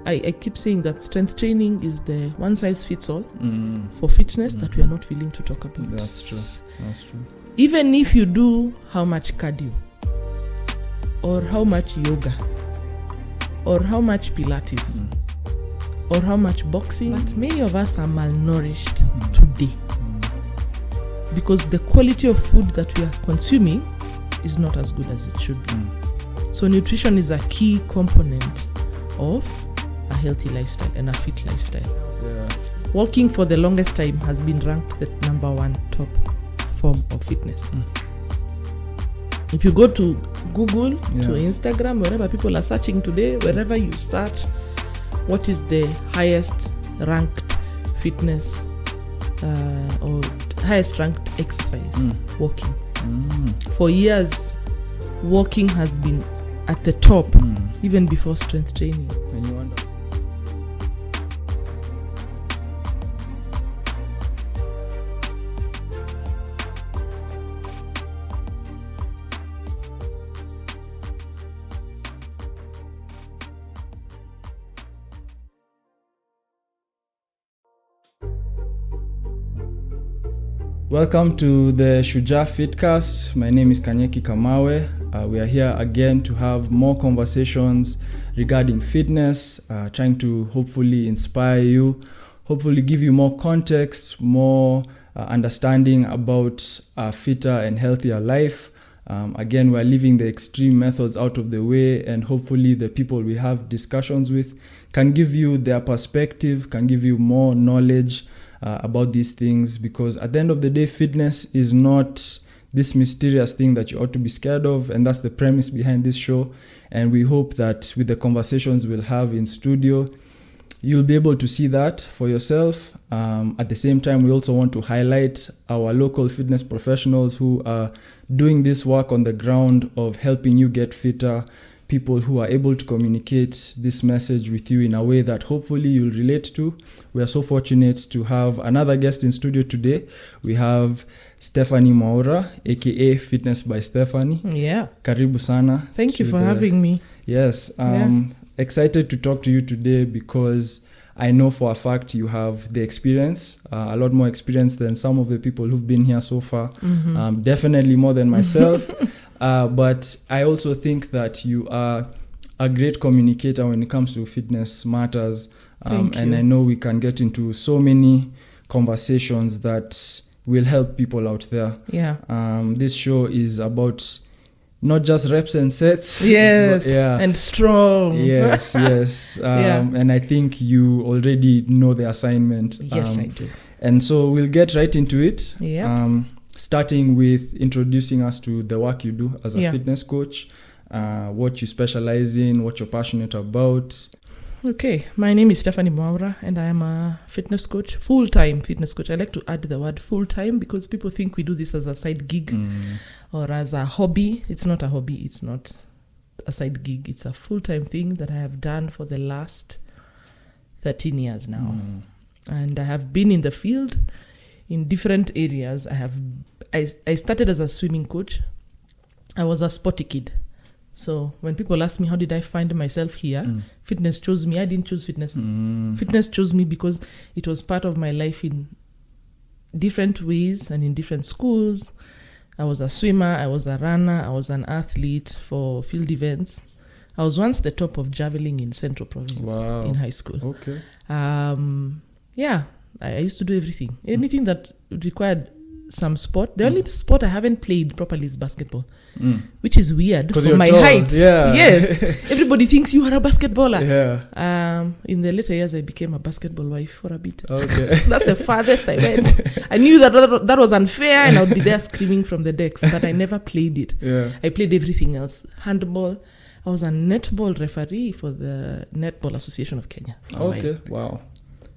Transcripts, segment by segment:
I keep saying that strength training is the one size fits all for fitness that we are not willing to talk about. That's true. Even if you do how much cardio, or how much yoga, or how much Pilates, or how much boxing, but many of us are malnourished today because the quality of food that we are consuming is not as good as it should be. So nutrition is a key component of a healthy lifestyle and a fit lifestyle. Walking for the longest time has been ranked the number one top form of fitness. If you go to Google, to Instagram, wherever people are searching today, wherever you search, what is the highest ranked fitness or highest ranked exercise? Walking. For years, walking has been at the top, even before strength training. And you wonder. Welcome to the Shujaa Fitcast. My name is Kanyeki Kamawe. We are here again to have more conversations regarding fitness, trying to hopefully inspire you, hopefully give you more context, more understanding about a fitter and healthier life. Again, we're leaving the extreme methods out of the way, and hopefully the people we have discussions with can give you their perspective, can give you more knowledge about these things, because at the end of the day, fitness is not this mysterious thing that you ought to be scared of, and that's the premise behind this show. And we hope that with the conversations we'll have in studio, you'll be able to see that for yourself. At the same time, we also want to highlight our local fitness professionals who are doing this work on the ground of helping you get fitter, people who are able to communicate this message with you in a way that hopefully you'll relate to. We are so fortunate to have another guest in studio today. We have Stephanie Mwaura, aka Fitness by Stephanie. Yeah. Karibu sana. Thank you for having me. Yes. Excited to talk to you today because I know for a fact you have the experience, a lot more experience than some of the people who've been here so far. Definitely more than myself. But I also think that you are a great communicator when it comes to fitness matters. And I know we can get into so many conversations that will help people out there. Yeah. This show is about not just reps and sets. Yes. And strong. Yes. And I think you already know the assignment. Yes, I do. And so we'll get right into it. Yeah. Starting with introducing us to the work you do as a fitness coach, what you specialize in, what you're passionate about. Okay, my name is Stephanie Mwaura, and I am a fitness coach, full-time fitness coach. I like to add the word full-time because people think we do this as a side gig or as a hobby. It's not a hobby. It's not a side gig. It's a full-time thing that I have done for the last 13 years now. And I have been in the field in different areas. I started as a swimming coach. I was a sporty kid. So when people ask me, how did I find myself here? Fitness chose me. I didn't choose fitness. Fitness chose me because it was part of my life in different ways and in different schools. I was a swimmer. I was a runner. I was an athlete for field events. I was once the top of javelin in Central Province in high school. Okay. I used to do everything. Anything that required some sport. The only sport I haven't played properly is basketball, which is weird for my height. Yeah. Yes. Everybody thinks you are a basketballer. Yeah. In the later years, I became a basketball wife for a bit. Okay. That's the farthest I went. I knew that was unfair, and I would be there screaming from the decks, but I never played it. Yeah. I played everything else. Handball. I was a netball referee for the Netball Association of Kenya. Okay. Wow.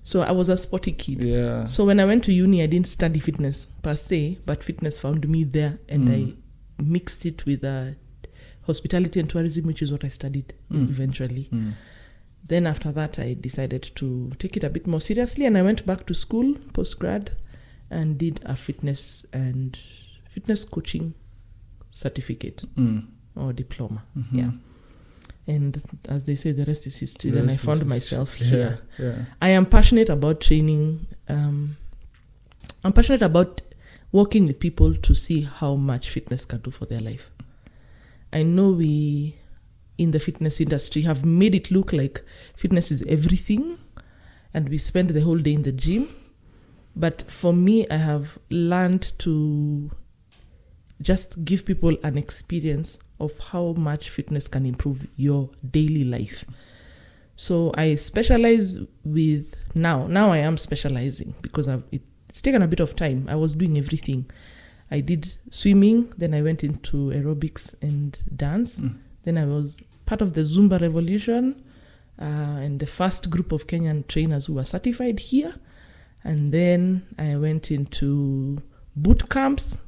So I was a sporty kid. Yeah. So when I went to uni, I didn't study fitness per se, but fitness found me there, and I mixed it with hospitality and tourism, which is what I studied eventually. Then after that, I decided to take it a bit more seriously, and I went back to school, post-grad, and did a fitness coaching certificate. or diploma. Yeah. And as they say, the rest is history. Then I found myself here. I am passionate about training. I'm passionate about working with people to see how much fitness can do for their life. I know we, in the fitness industry, have made it look like fitness is everything and we spend the whole day in the gym. But for me, I have learned to just give people an experience of how much fitness can improve your daily life. So I specialize with now I am specializing because it's taken a bit of time. I was doing everything. I did swimming, then I went into aerobics and dance. Then I was part of the Zumba revolution and the first group of Kenyan trainers who were certified here. And then I went into boot camps.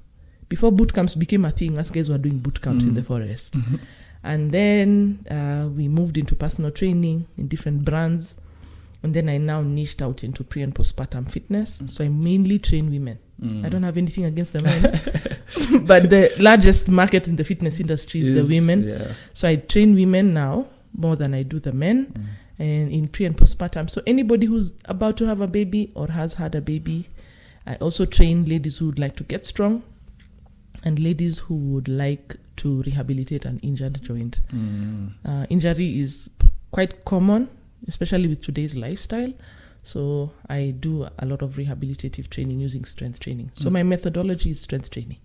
Before boot camps became a thing, us guys were doing boot camps in the forest. And then we moved into personal training in different brands. And then I now niched out into pre and postpartum fitness. So I mainly train women. I don't have anything against the men. But the largest market in the fitness industry is the women. Yeah. So I train women now more than I do the men. And in pre and postpartum. So anybody who's about to have a baby or has had a baby. I also train ladies who would like to get strong and ladies who would like to rehabilitate an injured joint. Injury is quite common, especially with today's lifestyle. So I do a lot of rehabilitative training using strength training. So my methodology is strength training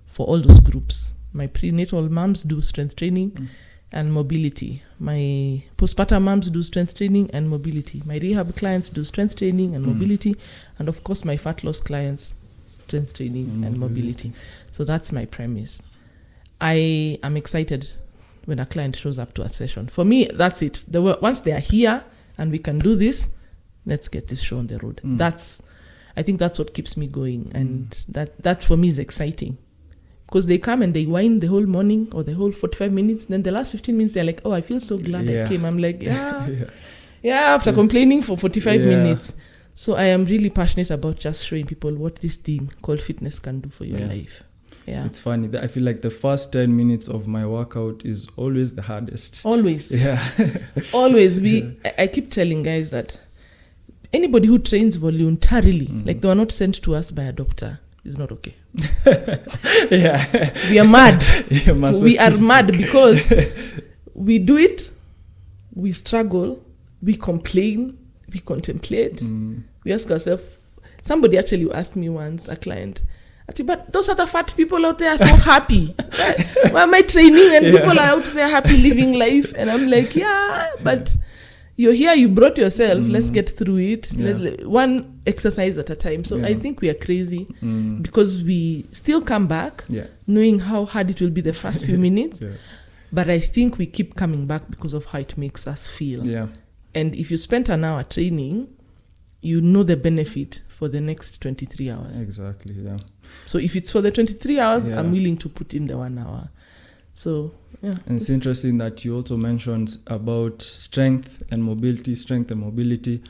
for all those groups. My prenatal moms do strength training and mobility. My postpartum moms do strength training and mobility. My rehab clients do strength training and mobility. And of course, my fat loss clients, strength training and mobility. So that's my premise. I am excited when a client shows up to a session. For me, that's it. Once they are here and we can do this, let's get this show on the road. I think that's what keeps me going. And that for me is exciting. Because they come and they whine the whole morning or the whole 45 minutes. Then the last 15 minutes, they're like, oh, I feel so glad I came. I'm like, after complaining for 45 minutes. So I am really passionate about just showing people what this thing called fitness can do for your life. Yeah. It's funny. I feel like the first 10 minutes of my workout is always the hardest. Always. Yeah. Always. I keep telling guys that anybody who trains voluntarily, like they were not sent to us by a doctor, is not okay. We are mad. We are mad because we do it, we struggle, we complain, we contemplate, we ask ourselves. Somebody actually asked me once, a client, but those other fat people out there are so happy. Why am I training and people are out there happy living life? And I'm like, but you're here, you brought yourself, let's get through it. One exercise at a time. So I think we are crazy because we still come back knowing how hard it will be the first few minutes. But I think we keep coming back because of how it makes us feel. And if you spent an hour training, you know the benefit for the next 23 hours. Exactly, yeah. So if it's for the 23 hours, I'm willing to put in the 1 hour. So, And it's interesting that you also mentioned about strength and mobility.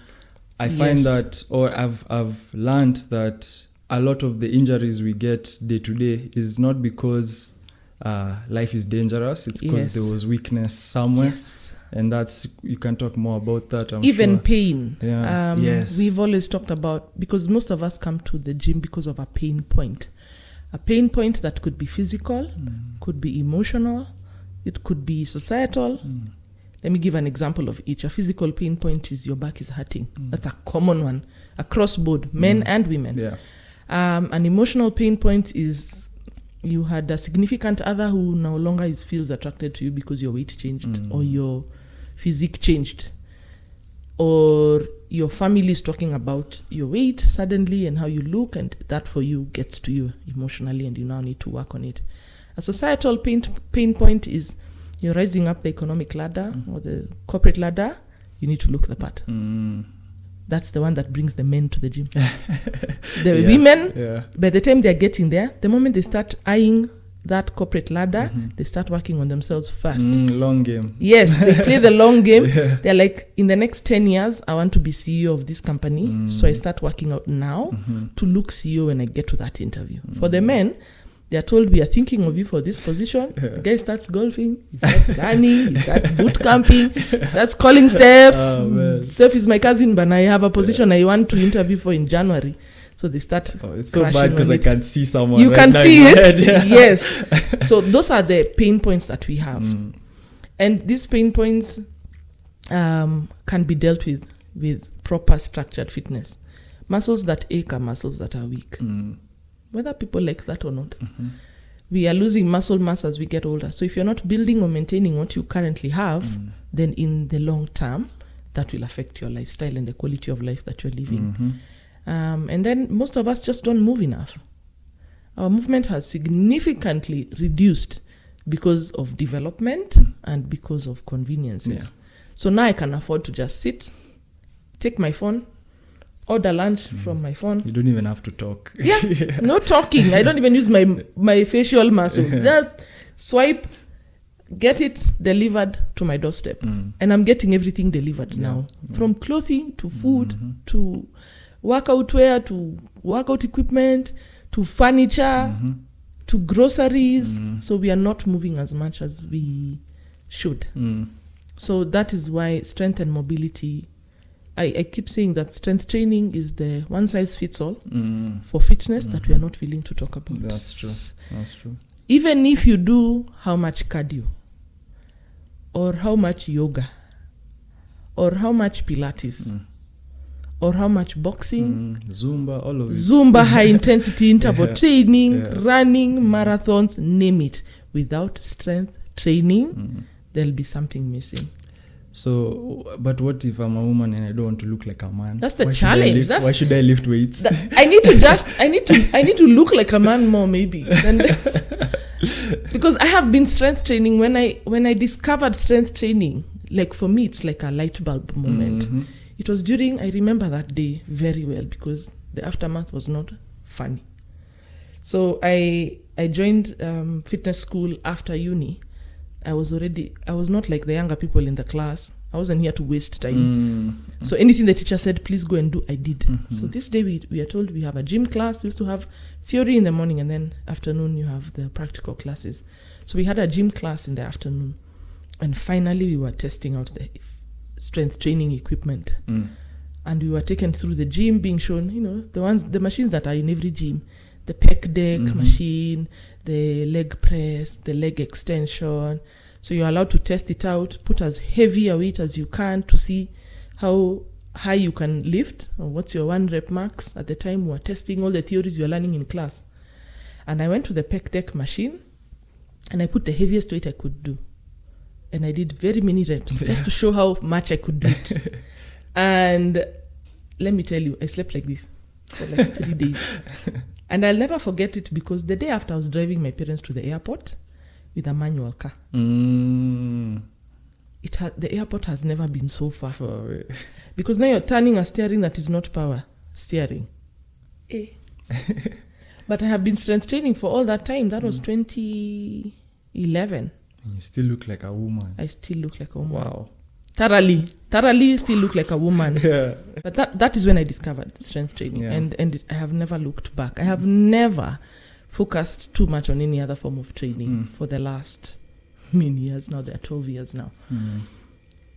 I find that, or I've learned that a lot of the injuries we get day to day is not because life is dangerous. It's because there was weakness somewhere. And that's, you can talk more about that, I'm Even sure. pain. We've always talked about, because most of us come to the gym because of a pain point. A pain point that could be physical, could be emotional, it could be societal. Let me give an example of each. A physical pain point is your back is hurting. That's a common one across board, men and women. An emotional pain point is you had a significant other who no longer feels attracted to you because your weight changed or your physique changed, or your family is talking about your weight suddenly and how you look, and that for you gets to you emotionally and you now need to work on it. A societal pain point is you're rising up the economic ladder or the corporate ladder, you need to look the part. That's the one that brings the men to the gym. The women, by the time they're getting there, the moment they start eyeing that corporate ladder, they start working on themselves first. Long game. Yes, they play the long game. They're like, in the next 10 years, I want to be CEO of this company. So I start working out now to look CEO when I get to that interview. For the men, They are told, we are thinking of you for this position. The guy starts golfing, he starts running, he starts boot camping, he starts calling Steph. Steph is my cousin, but I have a position I want to interview for in January. So they start it's so bad because I can see someone. You right can now see in my it. head, yeah. Yes. So those are the pain points that we have. And these pain points can be dealt with proper structured fitness. Muscles that ache are muscles that are weak. Whether people like that or not. We are losing muscle mass as we get older. So if you're not building or maintaining what you currently have, then in the long term, that will affect your lifestyle and the quality of life that you're living. And then most of us just don't move enough. Our movement has significantly reduced because of development and because of conveniences. So now I can afford to just sit, take my phone, order lunch from my phone. You don't even have to talk. No talking. I don't even use my facial muscles. Just swipe, get it delivered to my doorstep. And I'm getting everything delivered now. From clothing to food to workout wear to workout equipment to furniture to groceries. So we are not moving as much as we should. So that is why strength and mobility, I keep saying that strength training is the one size fits all for fitness that we are not willing to talk about. That's true. Even if you do how much cardio or how much yoga or how much Pilates or how much boxing, Zumba, all of it. Zumba, high intensity interval training, running, marathons, name it. Without strength training, there'll be something missing. So, but what if I'm a woman and I don't want to look like a man? That's the challenge. Why should I lift weights? I need to look like a man more, maybe. Because I have been strength training. When I discovered strength training, like for me, it's like a light bulb moment. It was during, I remember that day very well because the aftermath was not funny. So I joined fitness school after uni. I was not like the younger people in the class. I wasn't here to waste time. So anything the teacher said, please go and do, I did. So this day we are told we have a gym class. We used to have theory in the morning and then afternoon you have the practical classes. So we had a gym class in the afternoon. And finally we were testing out the strength training equipment. And we were taken through the gym, being shown, the machines that are in every gym. The pec deck machine, the leg press, the leg extension. So you're allowed to test it out, put as heavy a weight as you can to see how high you can lift, or what's your 1 rep max. At the time, we were testing all the theories you're learning in class. And I went to the pec deck machine, and I put the heaviest weight I could do. And I did very many reps, just to show how much I could do it. And let me tell you, I slept like this for like 3 days. And I'll never forget it because the day after I was driving my parents to the airport with a manual car. The airport has never been so far away. Because now you're turning a steering that is not power steering. But I have been strength training for all that time. That was 2011. And you still look like a woman. I still look like a woman. Wow. Thoroughly still look like a woman. But that is when I discovered strength training. And I have never looked back. I have never focused too much on any other form of training for the last many years now. There are 12 years now.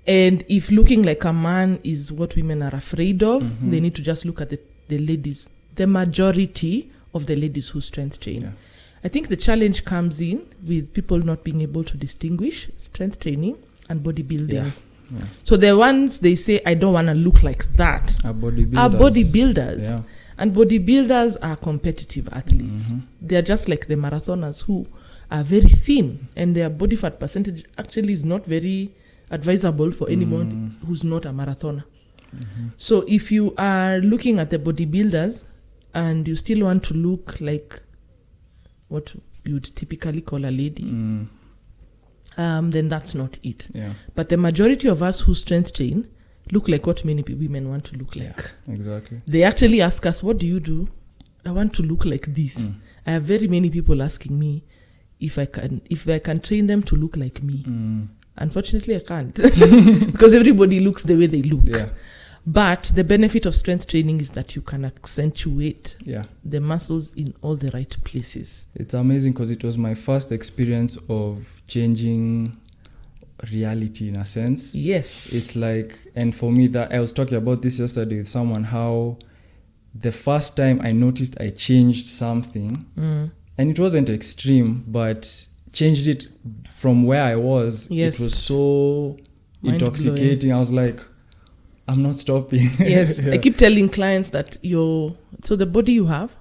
And if looking like a man is what women are afraid of, they need to just look at the ladies. The majority of the ladies who strength train. I think the challenge comes in with people not being able to distinguish strength training and bodybuilding. So the ones they say, I don't want to look like that, are bodybuilders. And bodybuilders are competitive athletes. They're just like the marathoners who are very thin and their body fat percentage actually is not very advisable for anyone who's not a marathoner. So if you are looking at the bodybuilders and you still want to look like what you would typically call a lady, then that's not it. But the majority of us who strength train look like what many women want to look like. Exactly. They actually ask us, what do you do? I want to look like this. I have very many people asking me if I can train them to look like me. Unfortunately, I can't because everybody looks the way they look. But the benefit of strength training is that you can accentuate Yeah. the muscles in all the right places. It's amazing because it was my first experience of changing reality in a sense. Yes. It's like, and for me, that I was talking about this yesterday with someone, how the first time I noticed I changed something, and it wasn't extreme, but changed it from where I was. Yes. It was so intoxicating. I was like, I'm not stopping. Yes. Yeah. I keep telling clients that so the body you have,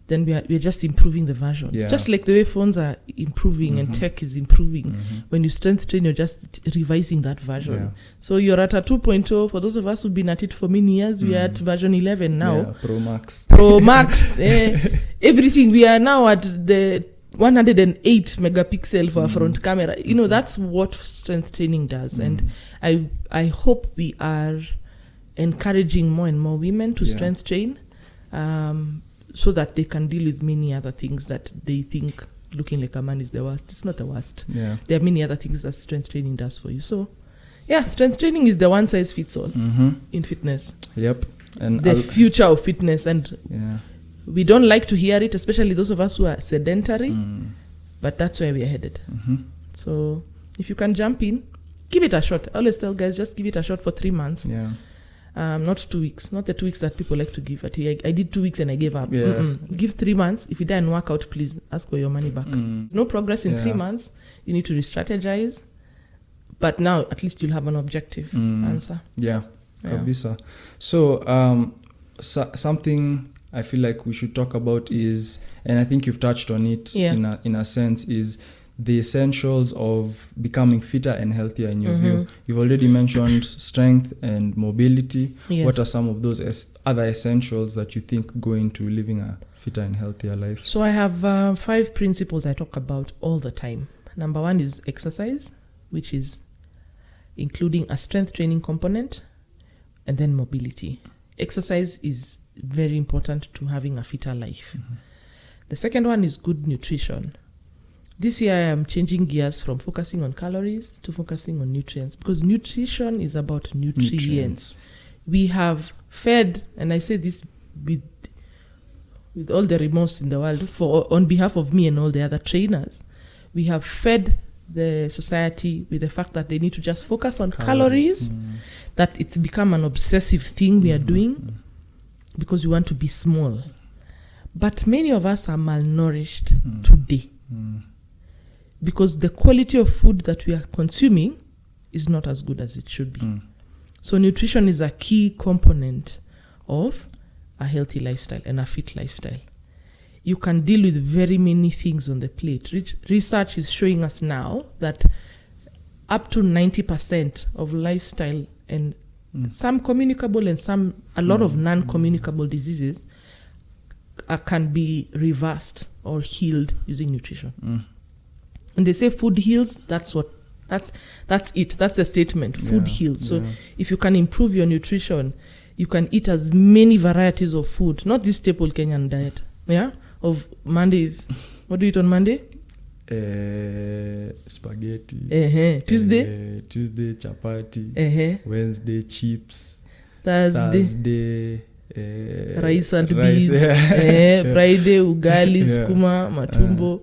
then we're just improving the versions. Yeah. Just like the way phones are improving and tech is improving. When you strength train, you're just revising that version. Yeah. So you're at a 2.0. For those of us who've been at it for many years, we are at version 11 now. Yeah, Pro Max. Pro Max. Everything. We are now at the 108 megapixel for a front camera. You know, that's what strength training does. And I hope we are encouraging more and more women to strength train, so that they can deal with many other things that they think looking like a man is the worst. It's not the worst. Yeah. There are many other things that strength training does for you. So, yeah, strength training is the one size fits all in fitness. Yep. And The future of fitness. And yeah. we don't like to hear it, especially those of us who are sedentary, but that's where we are headed. So if you can jump in, give it a shot. I always tell guys, just give it a shot for 3 months. Yeah. Not 2 weeks, not the 2 weeks that people like to give. I did 2 weeks and I gave up. Yeah. Give 3 months. If it doesn't work out, please ask for your money back. No progress in 3 months. You need to re-strategize. But now, at least you'll have an objective answer. Yeah. Kabisa. So, something I feel like we should talk about is, and I think you've touched on it in a sense, is the essentials of becoming fitter and healthier in your view. You've already mentioned strength and mobility. Yes. What are some of those other essentials that you think go into living a fitter and healthier life? So I have 5 principles I talk about all the time. Number 1 is exercise, which is including a strength training component, and then mobility. Exercise is very important to having a fitter life. The second one is good nutrition. This year I am changing gears from focusing on calories to focusing on nutrients, because nutrition is about nutrients. We have fed, and I say this with all the remorse in the world, on behalf of me and all the other trainers, we have fed the society with the fact that they need to just focus on calories, that it's become an obsessive thing we are doing because we want to be small. But many of us are malnourished today because the quality of food that we are consuming is not as good as it should be. So nutrition is a key component of a healthy lifestyle and a fit lifestyle. You can deal with very many things on the plate. Research is showing us now that up to 90% of lifestyle and some communicable and a lot of non-communicable diseases can be reversed or healed using nutrition. And they say food heals. That's it. That's the statement. Food heals. So if you can improve your nutrition, you can eat as many varieties of food, not this staple Kenyan diet. Yeah. Of Mondays. What do you eat on Monday? Spaghetti. Tuesday chapati. Wednesday chips. Thursday rice and beans. Friday ugali, skuma, matumbo.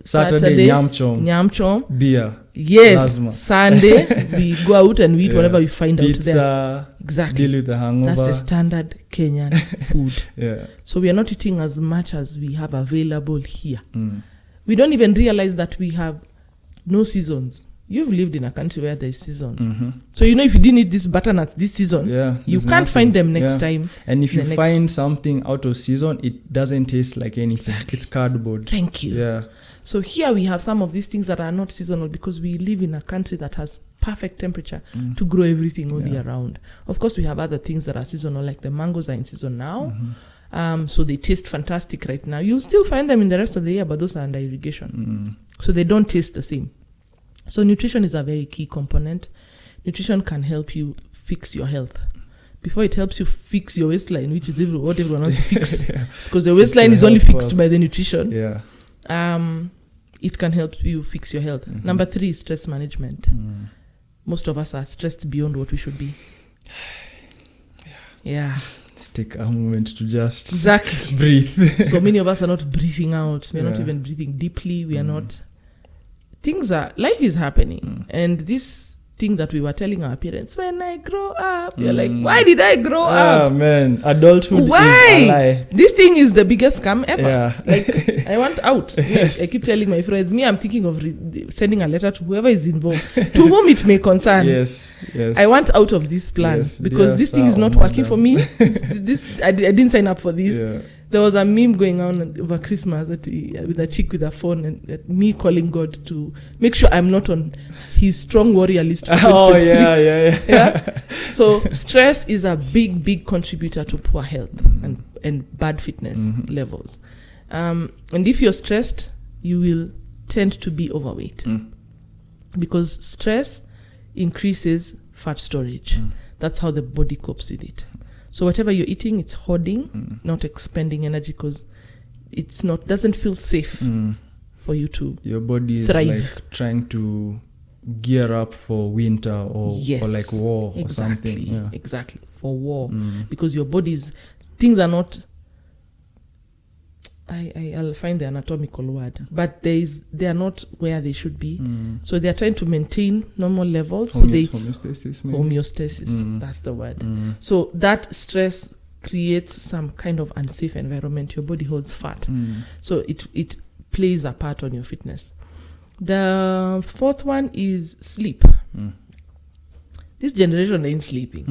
Saturday nyam chom. Beer. Yes. Lazima. Sunday we go out and we eat whatever we find Pizza, out there. Exactly. Deal with the hangover. That's the standard Kenyan food. Yeah. So we are not eating as much as we have available here. We don't even realize that we have no seasons. You've lived in a country where there's seasons. So if you didn't eat this butternuts this season, you can't find them next time. And if you find something out of season, it doesn't taste like anything. Exactly. It's cardboard. Thank you. Yeah. So here we have some of these things that are not seasonal because we live in a country that has perfect temperature to grow everything all year round. Of course, we have other things that are seasonal, like the mangoes are in season now. So they taste fantastic right now. You'll still find them in the rest of the year, but those are under irrigation. So they don't taste the same. So nutrition is a very key component. Nutrition can help you fix your health. Before it helps you fix your waistline, which is what everyone wants to fix. Because the waistline is only fixed by the nutrition. It can help you fix your health. Number 3 is stress management. Most of us are stressed beyond what we should be. Yeah. Let's take a moment to just Exactly. breathe. So many of us are not breathing out. We're not Yeah. even breathing deeply. We are not. Life is happening. And this thing that we were telling our parents, when I grow up, you're like, why did I grow up? Man, adulthood Why? is a lie. This thing is the biggest scam ever. Yeah. Like, I want out. Yes. I keep telling my friends, I'm thinking of sending a letter to whoever is involved, to whom it may concern. Yes. I want out of this plan Yes, because dear this thing is sir, not oh, working for madam. me. I didn't sign up for this. Yeah. There was a meme going on over Christmas with a chick with a phone and me calling God to make sure I'm not on his strong warrior list for 2023. Yeah. So stress is a big contributor to poor health and bad fitness levels. And if you're stressed, you will tend to be overweight because stress increases fat storage. That's how the body copes with it. So whatever you're eating, it's hoarding, not expending energy because it's not doesn't feel safe for you to your body is thrive. like trying to gear up for winter or like war or something. Yeah. Exactly. For war. Because your body's things are not I'll find the anatomical word, but they are not where they should be. So they are trying to maintain normal levels. Homeostasis, maybe? Homeostasis, that's the word. So that stress creates some kind of unsafe environment. Your body holds fat. So it plays a part on your fitness. The fourth one is sleep. This generation ain't sleeping.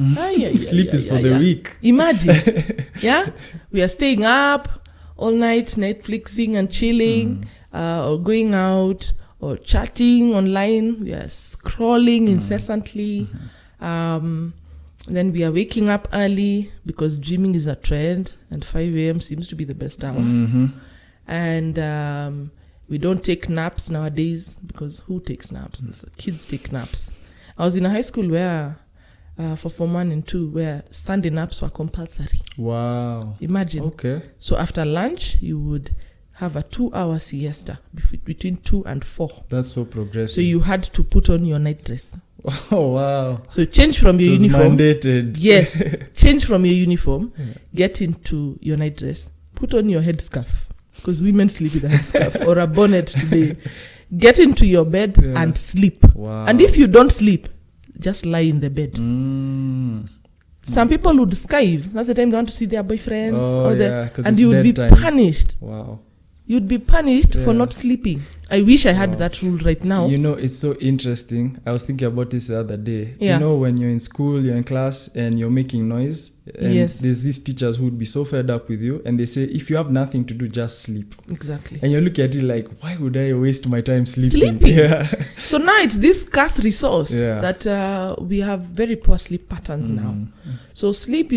Sleep is for the weak. Imagine. Yeah? We are staying up all night, Netflixing and chilling, or going out, or chatting online. We are scrolling incessantly. Then we are waking up early because dreaming is a trend, and 5 a.m. seems to be the best hour. And we don't take naps nowadays because who takes naps? The kids take naps. I was in a high school where for Form 1 and 2 where Sunday naps were compulsory. Wow. Imagine. Okay. So after lunch, you would have a 2-hour siesta between 2 and 4. That's so progressive. So you had to put on your night dress. Oh, wow. So change from your uniform. Mandated. Yes. Change from your uniform, get into your night dress, put on your headscarf, because women sleep with a headscarf or a bonnet today. Get into your bed and sleep. Wow. And if you don't sleep, just lie in the bed. Some people would skive. That's the time they want to see their boyfriends. And you would be punished. Wow. You'd be punished for not sleeping. I wish I had that rule right now. You know, it's so interesting. I was thinking about this the other day. Yeah. You know, when you're in school, you're in class, and you're making noise, and there's these teachers who would be so fed up with you, and they say, if you have nothing to do, just sleep. Exactly. And you look at it like, why would I waste my time sleeping? Yeah. So now it's this scarce resource that we have very poor sleep patterns now. So sleep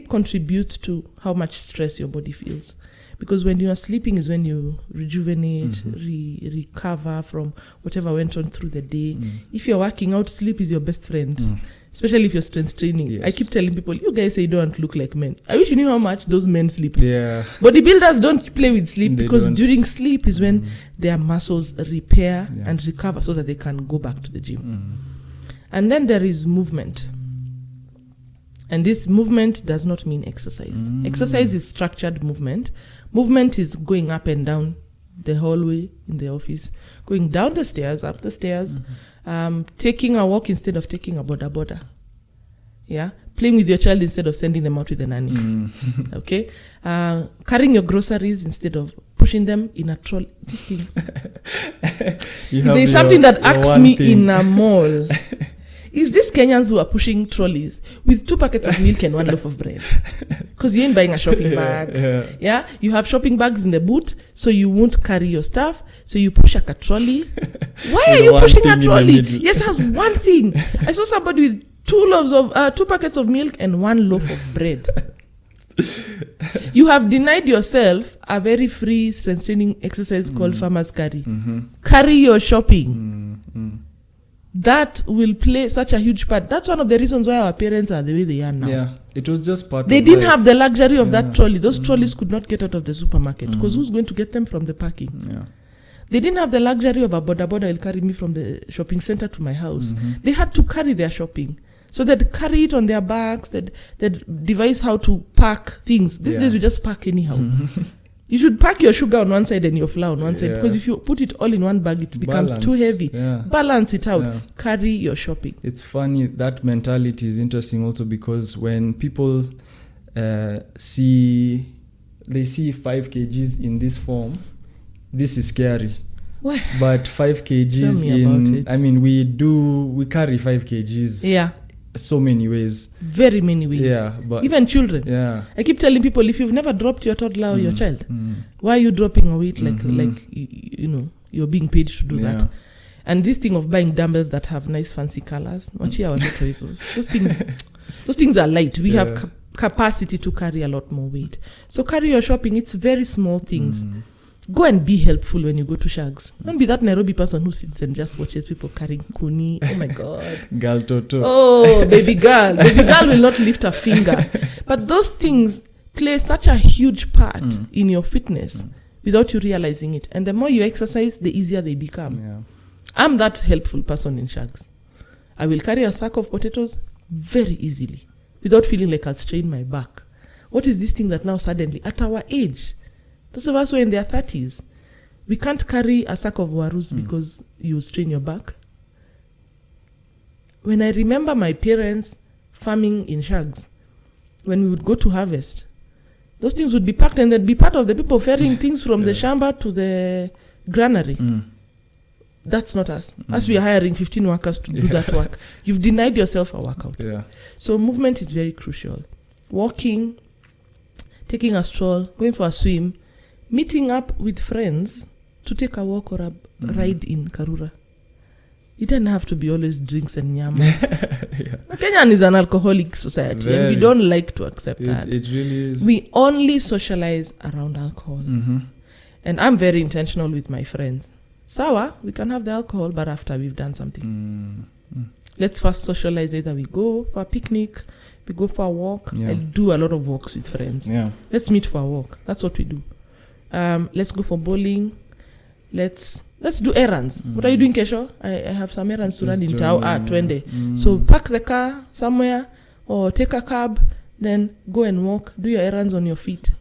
contributes to how much stress your body feels. Because when you are sleeping is when you rejuvenate, recover from whatever went on through the day. If you're working out, sleep is your best friend, especially if you're strength training. Yes. I keep telling people, you guys say you don't look like men. I wish you knew how much those men sleep. Yeah. Bodybuilders don't play with sleep because during sleep is when their muscles repair and recover so that they can go back to the gym. And then there is movement. And this movement does not mean exercise. Exercise is structured movement. Movement is going up and down the hallway in the office, going down the stairs, up the stairs, taking a walk instead of taking a boda. Yeah, playing with your child instead of sending them out with a nanny. Okay, carrying your groceries instead of pushing them in a trolley. This thing. There's something that asks me in a mall. Is this Kenyans who are pushing trolleys with 2 packets of milk and 1 loaf of bread? Because you ain't buying a shopping bag. Yeah. You have shopping bags in the boot, so you won't carry your stuff. So you push a trolley. Why are you pushing a trolley? Yes, that's one thing. I saw somebody with 2 packets of milk and 1 loaf of bread. You have denied yourself a very free strength training exercise called farmer's carry. Carry your shopping. That will play such a huge part. That's one of the reasons why our parents are the way they are now. Yeah, it was just part of They didn't have the luxury of that trolley. Those trolleys could not get out of the supermarket because who's going to get them from the parking? Yeah. They didn't have the luxury of a boda will carry me from the shopping center to my house. They had to carry their shopping. So they'd carry it on their backs. They'd devise how to pack things. These days we just pack anyhow. You should pack your sugar on one side and your flour on one side, because if you put it all in one bag, it becomes too heavy. Balance it out. Carry your shopping. It's funny, that mentality is interesting also, because when people see 5 kgs in this form, this is scary. What? But 5 kgs we carry 5 kgs. Yeah. So many ways. Very many ways. Yeah. But even children. Yeah. I keep telling people, if you've never dropped your toddler or your child, why are you dropping a weight like you're being paid to do that? And this thing of buying dumbbells that have nice fancy colors, those things are light. We have capacity to carry a lot more weight. So carry your shopping. It's very small things. Go and be helpful when you go to Shags. Don't be that Nairobi person who sits and just watches people carrying kuni. Oh my God. Girl Toto. Oh, baby girl. Baby girl will not lift a finger. But those things play such a huge part in your fitness without you realizing it. And the more you exercise, the easier they become. Yeah. I'm that helpful person in Shags. I will carry a sack of potatoes very easily without feeling like I'll strain my back. What is this thing that now suddenly, at our age, those of us who are in their 30s, we can't carry a sack of warus because you strain your back? When I remember my parents farming in Shags, when we would go to harvest, those things would be packed and they'd be part of the people ferrying things from the shamba to the granary. That's not us. As we are hiring 15 workers to do that work, you've denied yourself a workout. Yeah. So movement is very crucial. Walking, taking a stroll, going for a swim, meeting up with friends to take a walk or a ride in Karura. It doesn't have to be always drinks and nyama. Kenya is an alcoholic society and we don't like to accept that. It really is. We only socialize around alcohol. And I'm very intentional with my friends. Sawa, we can have the alcohol, but after we've done something. Let's first socialize. Either we go for a picnic, we go for a walk. I do a lot of walks with friends. Let's meet for a walk. That's what we do. Let's go for bowling. Let's do errands. What are you doing, Kesho? I have some errands to run in town at 20. So park the car somewhere or take a cab, then go and walk. Do your errands on your feet.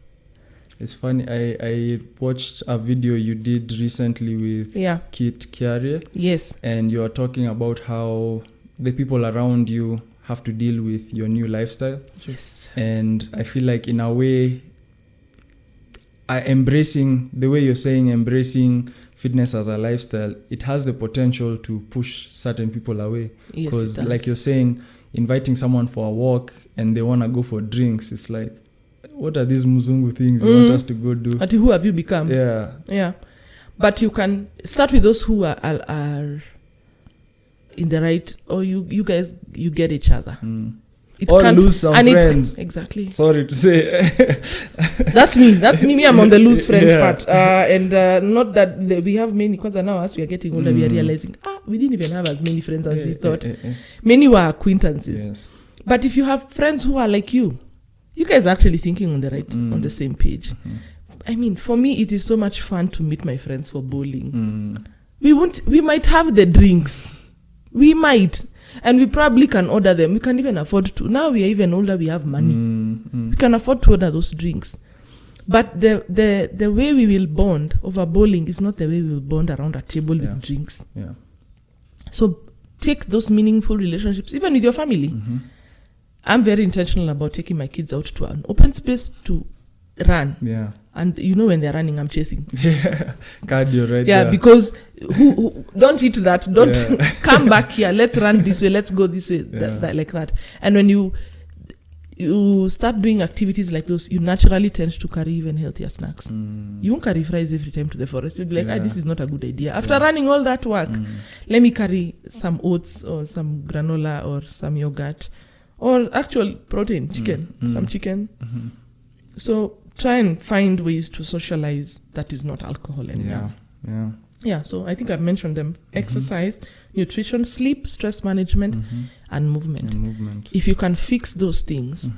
It's funny. I watched a video you did recently with Kit Kiarie. Yes. And you are talking about how the people around you have to deal with your new lifestyle. Yes. And I feel like in a way, embracing fitness as a lifestyle, it has the potential to push certain people away. Because like you're saying, inviting someone for a walk and they want to go for drinks, it's like, what are these muzungu things you want us to go do? But who have you become? Yeah. But you can start with those who are in the right, or you guys, you get each other. Or lose some friends. Exactly. Sorry to say. That's me. I'm on the lose friends part. And not that we have many, because now as we are getting older, we are realizing, we didn't even have as many friends as we thought. Many were acquaintances. Yes. But if you have friends who are like you guys are actually thinking on the right, on the same page. I mean, for me, it is so much fun to meet my friends for bowling. We might have the drinks. We might. And we probably can order them. We can even afford to. Now we are even older, we have money. We can afford to order those drinks. But the way we will bond over bowling is not the way we will bond around a table with drinks. Yeah. So take those meaningful relationships, even with your family. I'm very intentional about taking my kids out to an open space to run. Yeah. And when they're running, I'm chasing. Cardio, right? Yeah, because who don't hit that. Don't come back here. Let's run this way. Let's go this way. That, like that. And when you start doing activities like those, you naturally tend to carry even healthier snacks. You won't carry fries every time to the forest. You'll be like, this is not a good idea. After running all that work, let me carry some oats or some granola or some yogurt or actual protein, chicken, some chicken. So try and find ways to socialize that is not alcohol anymore. Yeah, so I think I've mentioned them. Exercise, nutrition, sleep, stress management, and movement. If you can fix those things,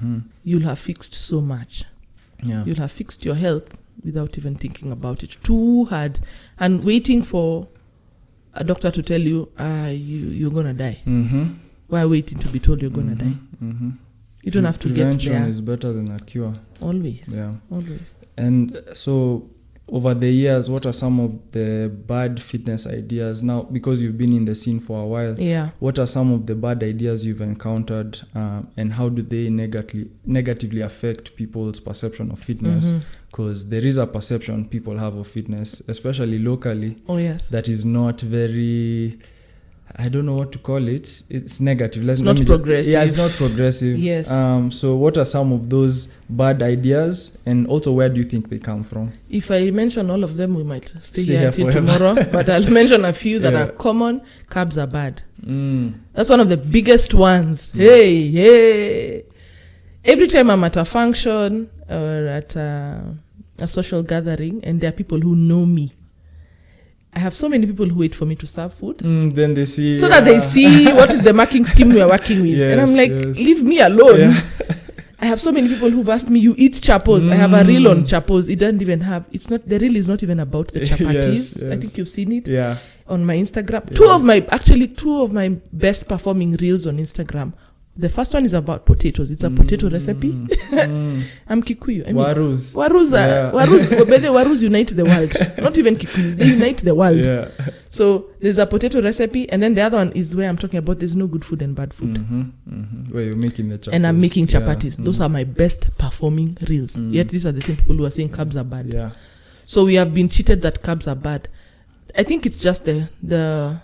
you'll have fixed so much. Yeah. You'll have fixed your health without even thinking about it too hard and waiting for a doctor to tell you, you're going to die. Why waiting to be told you're gonna die? You don't have to get there. Prevention is better than a cure. Always. Yeah. Always. And so, over the years, what are some of the bad fitness ideas now? Because you've been in the scene for a while. Yeah. What are some of the bad ideas you've encountered, and how do they negatively affect people's perception of fitness? Because there is a perception people have of fitness, especially locally. Oh yes. That is not very. I don't know what to call it. It's negative. It's not progressive. Yeah, it's not progressive. Yes. So what are some of those bad ideas, and also where do you think they come from? If I mention all of them, we might stay here until tomorrow. But I'll mention a few that are common. Carbs are bad. That's one of the biggest ones. Hey. Every time I'm at a function or at a social gathering, and there are people who know me, I have so many people who wait for me to serve food. Then they see... So that they see what is the marking scheme we are working with. Yes, and I'm like, leave me alone. Yeah. I have so many people who've asked me, you eat chapos. I have a reel on chapos. It doesn't even have... The reel is not even about the chapatis. Yes. I think you've seen it on my Instagram. Yeah. Two of my best performing reels on Instagram. The first one is about potatoes. It's a potato recipe. I'm Kikuyu. Warus. Warus unite the world. Not even Kikuyus. They unite the world. Yeah. So there's a potato recipe, and then the other one is where I'm talking about there's no good food and bad food. Where you're making the chapatis. And I'm making chapatis. Those are my best performing reels. Yet these are the same people who are saying carbs are bad. Yeah. So we have been cheated that carbs are bad. I think it's just the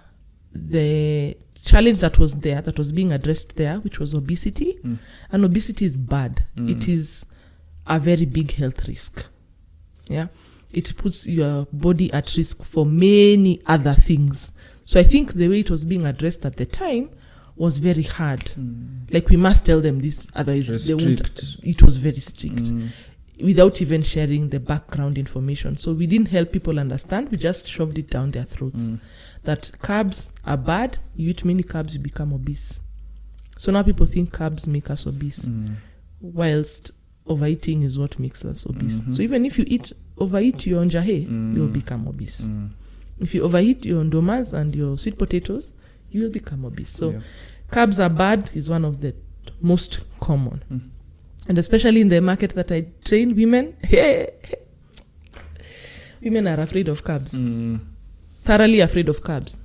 challenge that was there, that was being addressed there, which was obesity. And obesity is bad. It is a very big health risk. Yeah. It puts your body at risk for many other things. So I think the way it was being addressed at the time was very hard. Like, we must tell them this, otherwise they won't. It was very strict. Without even sharing the background information. So we didn't help people understand. We just shoved it down their throats. That carbs are bad. You eat many carbs, you become obese. So now people think carbs make us obese, whilst overeating is what makes us obese. So even if you overeat your njahe, you'll become obese. If you overeat your ndomas and your sweet potatoes, you will become obese. So carbs are bad is one of the most common. And especially in the market that I train women, women are afraid of carbs. Thoroughly afraid of carbs.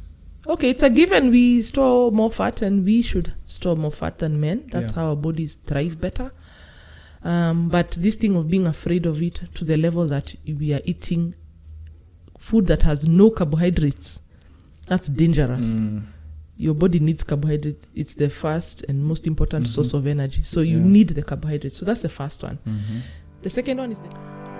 Okay, it's a given. We store more fat, and we should store more fat than men. That's how our bodies thrive better. But this thing of being afraid of it to the level that we are eating food that has no carbohydrates, that's dangerous. Your body needs carbohydrates. It's the first and most important source of energy. So you need the carbohydrates. So that's the first one. The second one is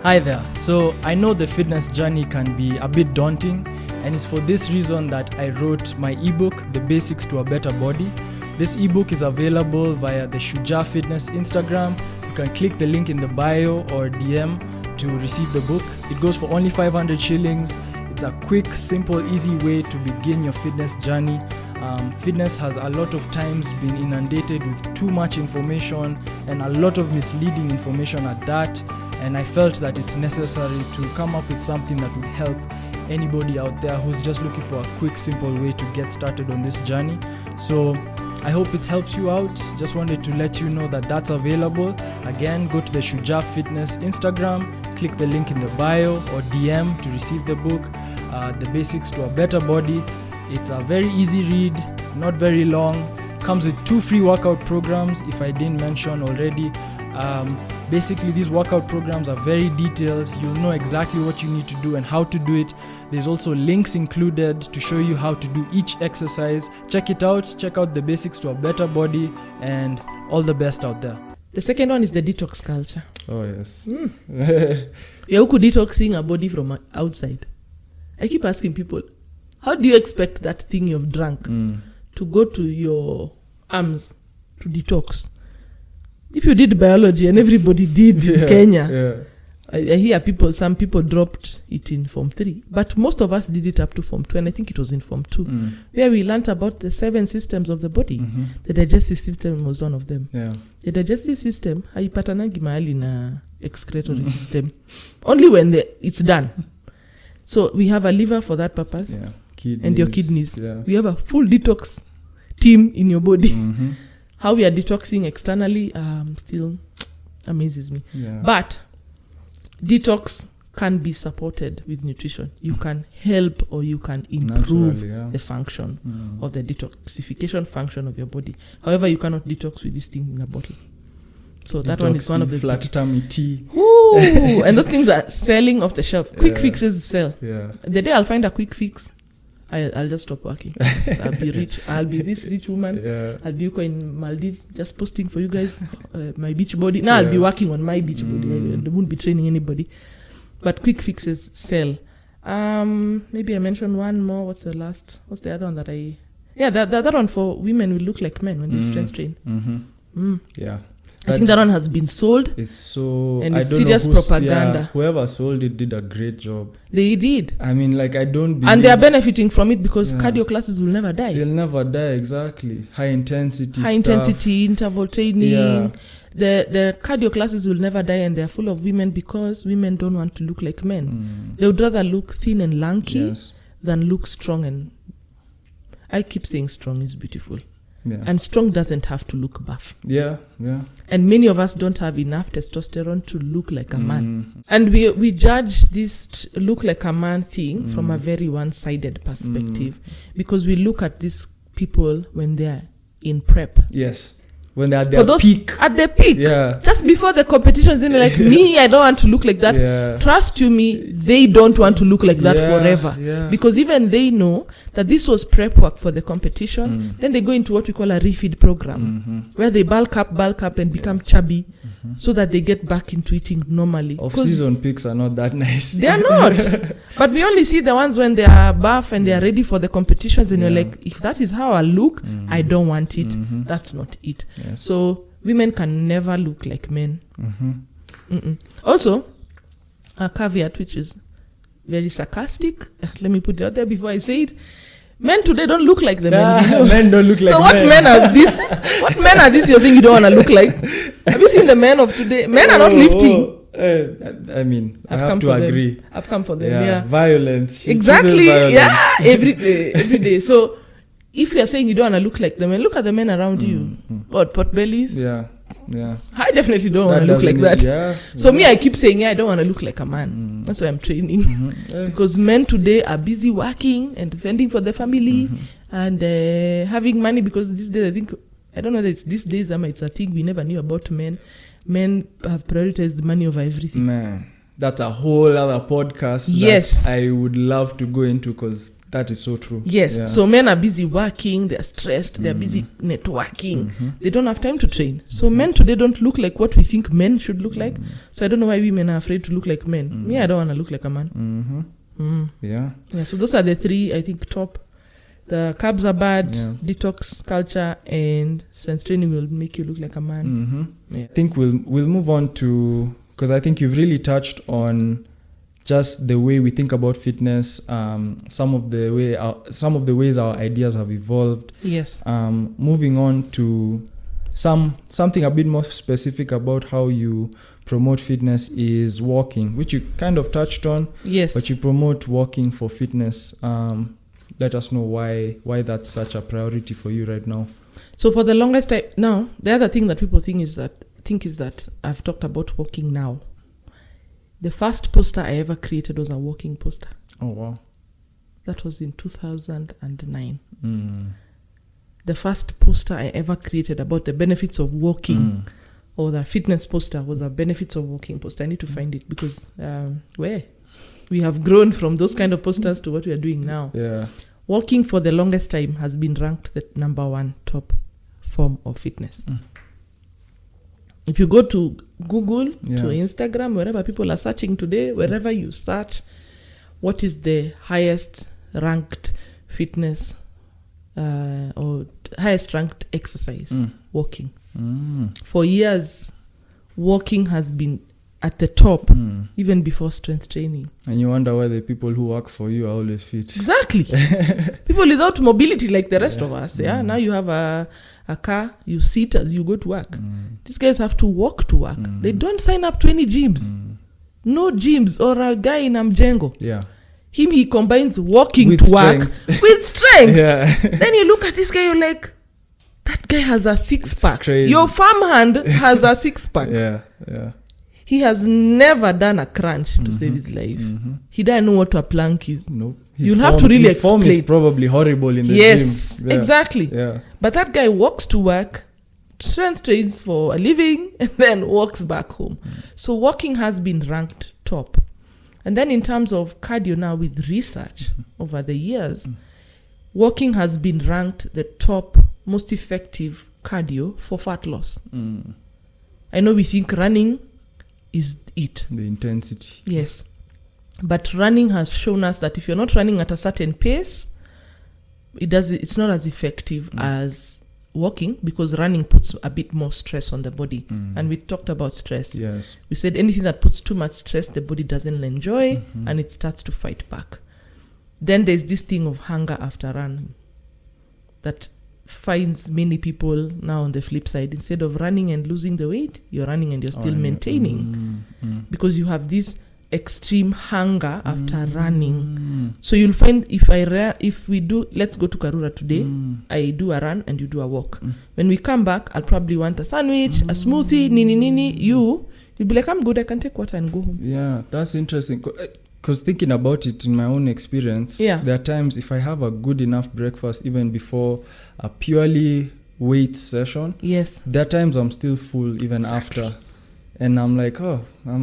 Hi there. So I know the fitness journey can be a bit daunting, and it's for this reason that I wrote my ebook, The Basics to a Better Body. This ebook is available via the Shujaa Fitness Instagram. You can click the link in the bio or DM to receive the book. It goes for only 500 shillings. It's a quick, simple, easy way to begin your fitness journey. Fitness has a lot of times been inundated with too much information and a lot of misleading information at that. And I felt that it's necessary to come up with something that would help anybody out there who's just looking for a quick, simple way to get started on this journey. So I hope it helps you out. Just wanted to let you know that that's available. Again, go to the Shujaa Fitness Instagram, click the link in the bio or DM to receive the book, The Basics to a Better Body. It's a very easy read, not very long. Comes with 2 free workout programs, if I didn't mention already. Basically, these workout programs are very detailed. You'll know exactly what you need to do and how to do it. There's also links included to show you how to do each exercise. Check it out. Check out The Basics to a Better Body, and all the best out there. The second one is the detox culture. Oh, yes. You're detoxing a body from outside. I keep asking people, how do you expect that thing you've drunk to go to your arms to detox? If you did biology, and everybody did in Kenya, I hear some people dropped it in Form 3. But most of us did it up to Form 2, and I think it was in Form 2, where we learnt about the 7 systems of the body. The digestive system was one of them. The digestive system, haipatanagi mahali na excretory system. Only when it's done. So we have a liver for that purpose, and your kidneys. We have a full detox team in your body. How we are detoxing externally still amazes me. Yeah. But detox can be supported with nutrition. You can help or you can improve the function or the detoxification function of your body. However, you cannot detox with this thing in a bottle. So that one is one of the flat tummy tea. Ooh, and those things are selling off the shelf. Quick fixes sell. Yeah. The day I'll find a quick fix, I'll just stop working. So I'll be rich. I'll be this rich woman. Yeah. I'll be in Maldives just posting for you guys my beach body. Now I'll be working on my beach body. I won't be training anybody. But quick fixes sell. Maybe I mentioned one more. What's the other one that I... Yeah, the other one for women will look like men when they strength train. Yeah. I think that one has been sold. It's so... And it's serious propaganda. Yeah, whoever sold it did a great job. They did. I mean, like, I don't believe... And they are benefiting from it because cardio classes will never die. They'll never die, exactly. High intensity interval training. Yeah. The cardio classes will never die, and they're full of women because women don't want to look like men. They would rather look thin and lanky than look strong. And I keep saying strong is beautiful. Yeah. And strong doesn't have to look buff. Yeah. And many of us don't have enough testosterone to look like a man. And we judge this look like a man thing from a very one-sided perspective because we look at these people when they're in prep. Yes. When they're at their peak. At their peak. Yeah. Just before the competitions, they're like, me, I don't want to look like that. Yeah. Trust you me, they don't want to look like that forever. Yeah. Because even they know that this was prep work for the competition. Then they go into what we call a refeed program, where they bulk up and become chubby so that they get back into eating normally. Off-season peaks are not that nice. They are not. But we only see the ones when they are buff and they are ready for the competitions, and you're like, if that is how I look, I don't want it. That's not it. Yes. So women can never look like men. Also, a caveat which is very sarcastic. Let me put it out there before I say it. Men today don't look like the men. Men don't look like men. So what men are this? What men are this you're saying you don't want to look like? Have you seen the men of today? Men are not lifting. I mean, I have to agree. I've come for them. Yeah. Violence. Exactly. Violence. Yeah. Every day. So if you're saying you don't want to look like the men, look at the men around you. What, pot bellies? Yeah. I definitely don't want to look like that. So me, I keep saying, I don't want to look like a man. That's why I'm training. Because men today are busy working and fending for their family and having money, because these days, I don't know that it's these days, it's a thing we never knew about men. Men have prioritized money over everything. Man, that's a whole other podcast. Yes. That I would love to go into, because that is so true. Yes. Yeah. So men are busy working, they're stressed, they're busy networking. They don't have time to train. So men today don't look like what we think men should look like. So I don't know why women are afraid to look like men. Me, I don't want to look like a man. Yeah. So those are the three, I think, top. The carbs are bad, detox culture, and strength training will make you look like a man. I think we'll move on to, because I think you've really touched on just the way we think about fitness, some of the ways our ideas have evolved. Yes. Moving on to something a bit more specific about how you promote fitness is walking, which you kind of touched on. Yes. But you promote walking for fitness. Let us know why that's such a priority for you right now. So for the longest time, now the other thing that people think is that I've talked about walking now. The first poster I ever created was a walking poster. Oh, wow. That was in 2009. The first poster I ever created about the benefits of walking, or the fitness poster, was a benefits of walking poster. I need to find it, because we have grown from those kind of posters to what we are doing now. Yeah. Walking for the longest time has been ranked the number one top form of fitness. If you go to Google, to Instagram, wherever people are searching today, wherever you search, what is the highest ranked fitness or highest ranked exercise? Walking. For years, walking has been at the top, even before strength training. And you wonder why the people who work for you are always fit. Exactly. People without mobility like the rest of us. Now you have a car, you sit as you go to work. These guys have to walk to work. They don't sign up to any gyms. No gyms. Or a guy in Mjengo. Yeah. He combines walking with to strength. Work with strength. Yeah. Then you look at this guy, you're like, guy has a six-pack. Crazy. Your farmhand has a six-pack. Yeah. He has never done a crunch to save his life. He doesn't know what a plank is. Nope. You'll have to really his form explain. is probably horrible in the Yes, gym. Yeah. exactly. Yeah. But that guy walks to work, strength trains for a living, and then walks back home. So walking has been ranked top. And then in terms of cardio now, with research over the years, walking has been ranked the top most effective cardio for fat loss. I know we think running is it. The intensity. Yes. But running has shown us that if you're not running at a certain pace, it's not as effective as walking, because running puts a bit more stress on the body. And we talked about stress. Yes. We said anything that puts too much stress, the body doesn't enjoy and it starts to fight back. Then there's this thing of hunger after running that finds many people now on the flip side. Instead of running and losing the weight, you're running and you're still maintaining because you have this extreme hunger after running. So you'll find if we do, let's go to Karura today, I do a run and you do a walk. When we come back, I'll probably want a sandwich, a smoothie, nini. You'll be like, I'm good, I can take water and go home. Yeah, that's interesting. Because thinking about it in my own experience, there are times if I have a good enough breakfast, even before a purely weight session, there are times I'm still full even after. And I'm like, I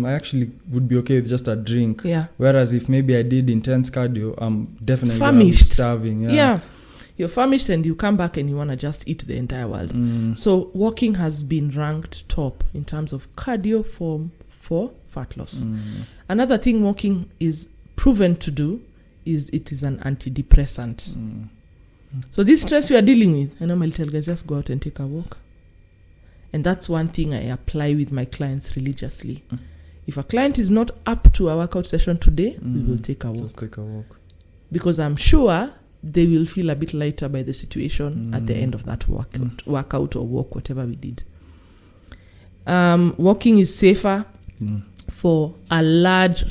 actually would be okay with just a drink. Yeah. Whereas if maybe I did intense cardio, I'm definitely famished. Starving. Yeah. You're famished and you come back and you want to just eat the entire world. So walking has been ranked top in terms of cardio form for fat loss. Another thing walking is proven to do is it is an antidepressant. So this stress we are dealing with, I normally tell guys, just go out and take a walk. And that's one thing I apply with my clients religiously. If a client is not up to a workout session today, we will take a walk. Just take a walk. Because I'm sure they will feel a bit lighter by the situation at the end of that workout or walk, whatever we did. Walking is safer for a large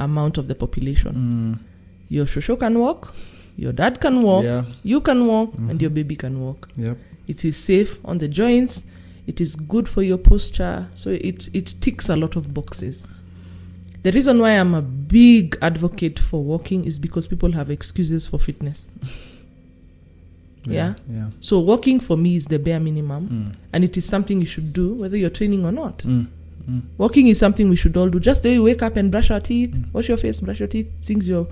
amount of the population. Your shosho can walk, your dad can walk, you can walk, and your baby can walk. Yep. It is safe on the joints. It is good for your posture. So it ticks a lot of boxes. The reason why I'm a big advocate for walking is because people have excuses for fitness. Yeah. So walking for me is the bare minimum. And it is something you should do whether you're training or not. Walking is something we should all do. Just the way you wake up and brush our teeth, wash your face, brush your teeth, things your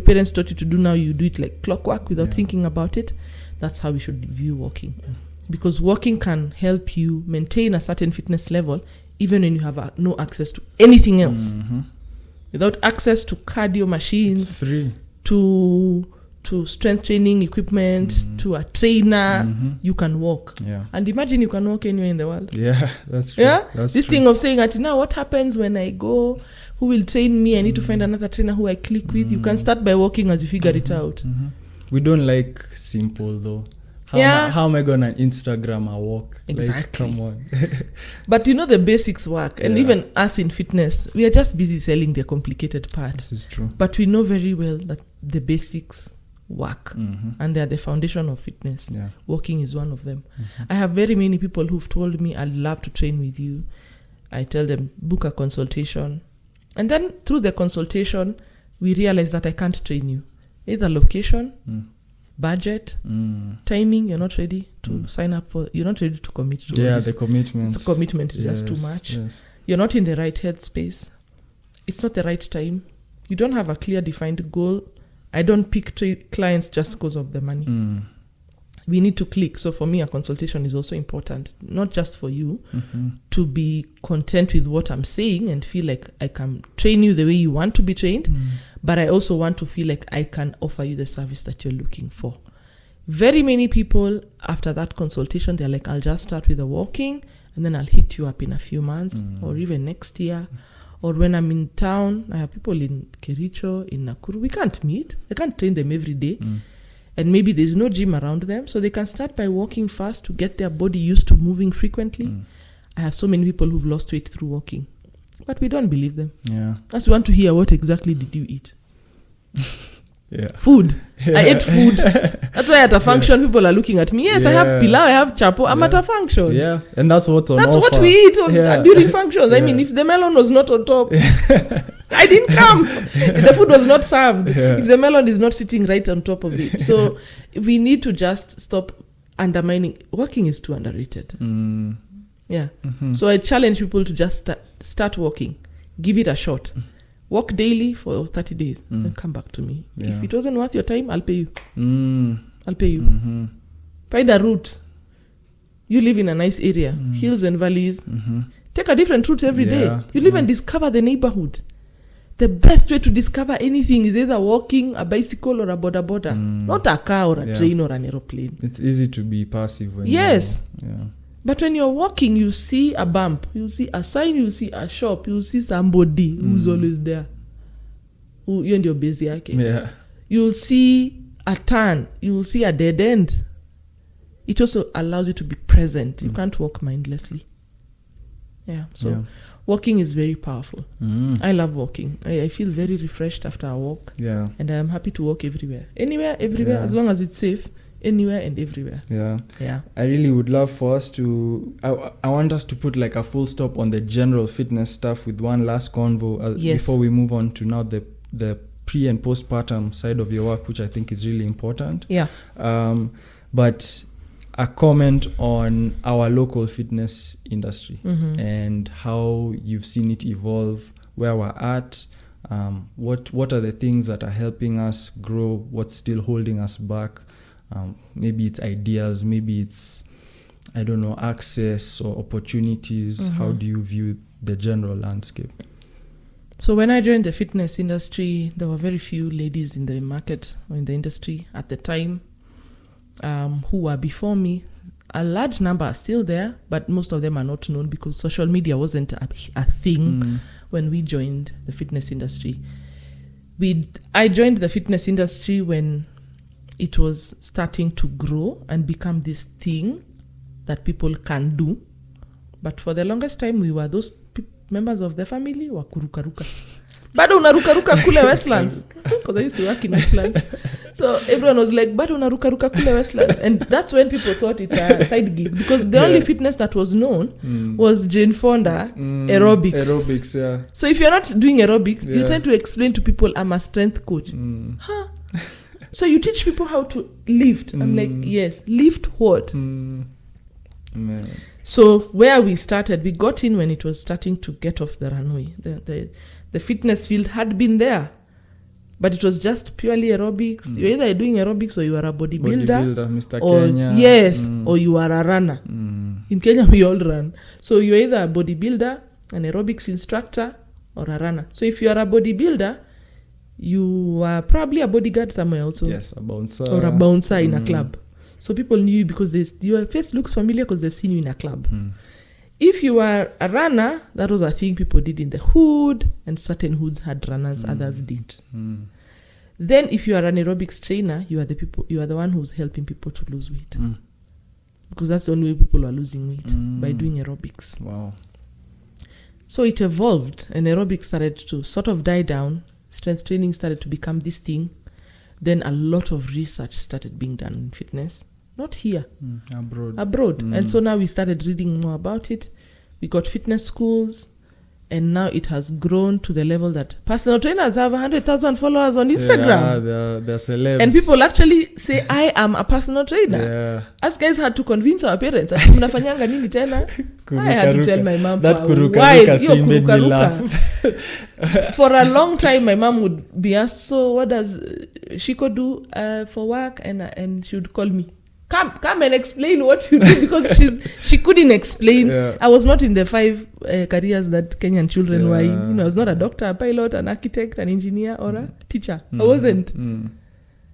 parents taught you to do now, you do it like clockwork without thinking about it. That's how we should view walking. Because walking can help you maintain a certain fitness level even when you have no access to anything else. Without access to cardio machines, it's free. To strength training equipment, to a trainer, you can walk. And imagine you can walk anywhere in the world. Yeah, that's true. Yeah? That's this true. thing of saying that now what happens when I go, who will train me? I need to find another trainer who I click with. You can start by walking as you figure it out. We don't like simple though. How am I going to Instagram a walk? Exactly. Like, come on. But you know the basics work. And even us in fitness, we are just busy selling the complicated part. This is true. But we know very well that the basics work. And they are the foundation of fitness. Walking is one of them. I have very many people who've told me, I'd love to train with you. I tell them, book a consultation. And then through the consultation, we realize that I can't train you. Either location, budget, timing, you're not ready to sign up for, you're not ready to commit to all this. The commitment. The commitment is just too much. You're not in the right headspace. It's not the right time. You don't have a clear defined goal. I don't pick clients just because of the money. We need to click. So for me, a consultation is also important, not just for you to be content with what I'm saying and feel like I can train you the way you want to be trained, but I also want to feel like I can offer you the service that you're looking for. Very many people, after that consultation, they're like, I'll just start with the walking and then I'll hit you up in a few months or even next year. Or when I'm in town, I have people in Kericho, in Nakuru. We can't meet. I can't train them every day. And maybe there's no gym around them. So they can start by walking fast to get their body used to moving frequently. I have so many people who've lost weight through walking. But we don't believe them. As we want to hear, what exactly did you eat? Food. I ate food. That's why at a function, people are looking at me. Yes, I have pilau, I have chapo. I'm at a function. Yeah, and that's what's on That's offer. what we eat during functions. I mean, if the melon was not on top, I didn't come. If the food was not served, if the melon is not sitting right on top of it. So we need to just stop undermining. Walking is too underrated. Yeah. So I challenge people to just start walking. Give it a shot. Walk daily for 30 days and come back to me. If it wasn't worth your time, I'll pay you. I'll pay you. Find a route. You live in a nice area, hills and valleys. Take a different route every day. You live and discover the neighborhood. The best way to discover anything is either walking, a bicycle, or a boda. Not a car or a train or an aeroplane. It's easy to be passive when But when you're walking, you see a bump, you see a sign, you see a shop, you see somebody who's always there. You're in your busy yake. You'll see a turn, you'll see a dead end. It also allows you to be present. You can't walk mindlessly. So walking is very powerful. I love walking. I feel very refreshed after a walk. And I'm happy to walk everywhere. Anywhere, everywhere, as long as it's safe. Anywhere and everywhere. I really would love for us to I want us to put like a full stop on the general fitness stuff with one last convo before we move on to now the pre and postpartum side of your work, which I think is really important. But a comment on our local fitness industry and how you've seen it evolve, where we're at, what are the things that are helping us grow, what's still holding us back. Maybe it's ideas, maybe it's, I don't know, access or opportunities. How do you view the general landscape? So when I joined the fitness industry, there were very few ladies in the market or in the industry at the time who were before me. A large number are still there, but most of them are not known because social media wasn't a thing when we joined the fitness industry. I joined the fitness industry when it was starting to grow and become this thing that people can do. But for the longest time, we were those members of the family wa kurukaruka. Bado unarukaruka kule Westlands. Because I used to work in Westlands. So everyone was like, bado unarukaruka kule Westlands. And that's when people thought it's a side gig. Because the only fitness that was known was Jane Fonda, aerobics. So if you're not doing aerobics, you tend to explain to people, I'm a strength coach. So you teach people how to lift. I'm like, yes, lift what? So where we started, we got in when it was starting to get off the runway. The fitness field had been there, but it was just purely aerobics. You're either doing aerobics or you are a bodybuilder Mr. or Kenya. or you are a runner. In Kenya, we all run. So you're either a bodybuilder, an aerobics instructor, or a runner. So if you are a bodybuilder, you are probably a bodyguard somewhere also. Yes, a bouncer. Or a bouncer in a club. So people knew you because your face looks familiar because they've seen you in a club. If you are a runner, that was a thing people did in the hood, and certain hoods had runners, others didn't. Then if you are an aerobics trainer, you are the one who's helping people to lose weight. Because that's the only way people are losing weight, by doing aerobics. Wow. So it evolved, and aerobics started to sort of die down. Strength training started to become this thing. Then a lot of research started being done in fitness. Not here. Abroad. And so now we started reading more about it. We got fitness schools. And now it has grown to the level that personal trainers have 100,000 followers on Instagram. Yeah, they're celebs. And people actually say, I am a personal trainer. Us guys had to convince our parents. Mnafanyanga nini tena? I had to tell my mom that for a while. Made me laugh. For a long time, my mom would be asked, so what does Shiko do for work? And she would call me. Come and explain what you do, because she couldn't explain. I was not in the 5 careers that Kenyan children were in. I was not a doctor, a pilot, an architect, an engineer, or a teacher. I wasn't.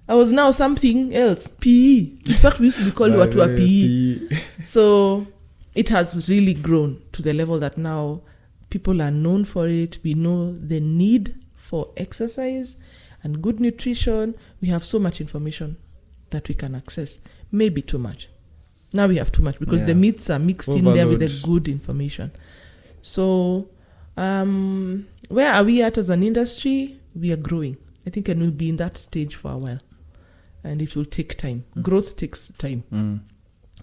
I was now something else. PE. In fact, we used to be called what were PE. So it has really grown to the level that now people are known for it. We know the need for exercise and good nutrition. We have so much information that we can access. Maybe too much. Now we have too much because the myths are mixed in there with the good information. So where are we at as an industry? We are growing. I think, and we'll be in that stage for a while. And it will take time. Growth takes time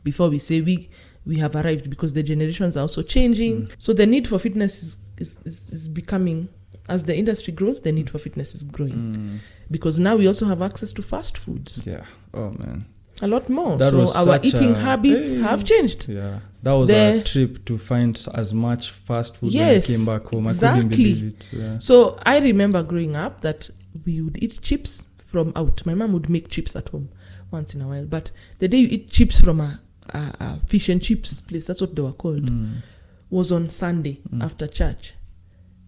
before we say we have arrived, because the generations are also changing. So the need for fitness is becoming, as the industry grows, the need for fitness is growing. Because now we also have access to fast foods. Yeah. Oh, man. A lot more. That so our eating habits have changed. Yeah. That was a trip to find as much fast food when I came back home. Exactly. I couldn't believe it. Yeah. So I remember growing up that we would eat chips from out. My mom would make chips at home once in a while. But the day you eat chips from a fish and chips place, that's what they were called, was on Sunday after church.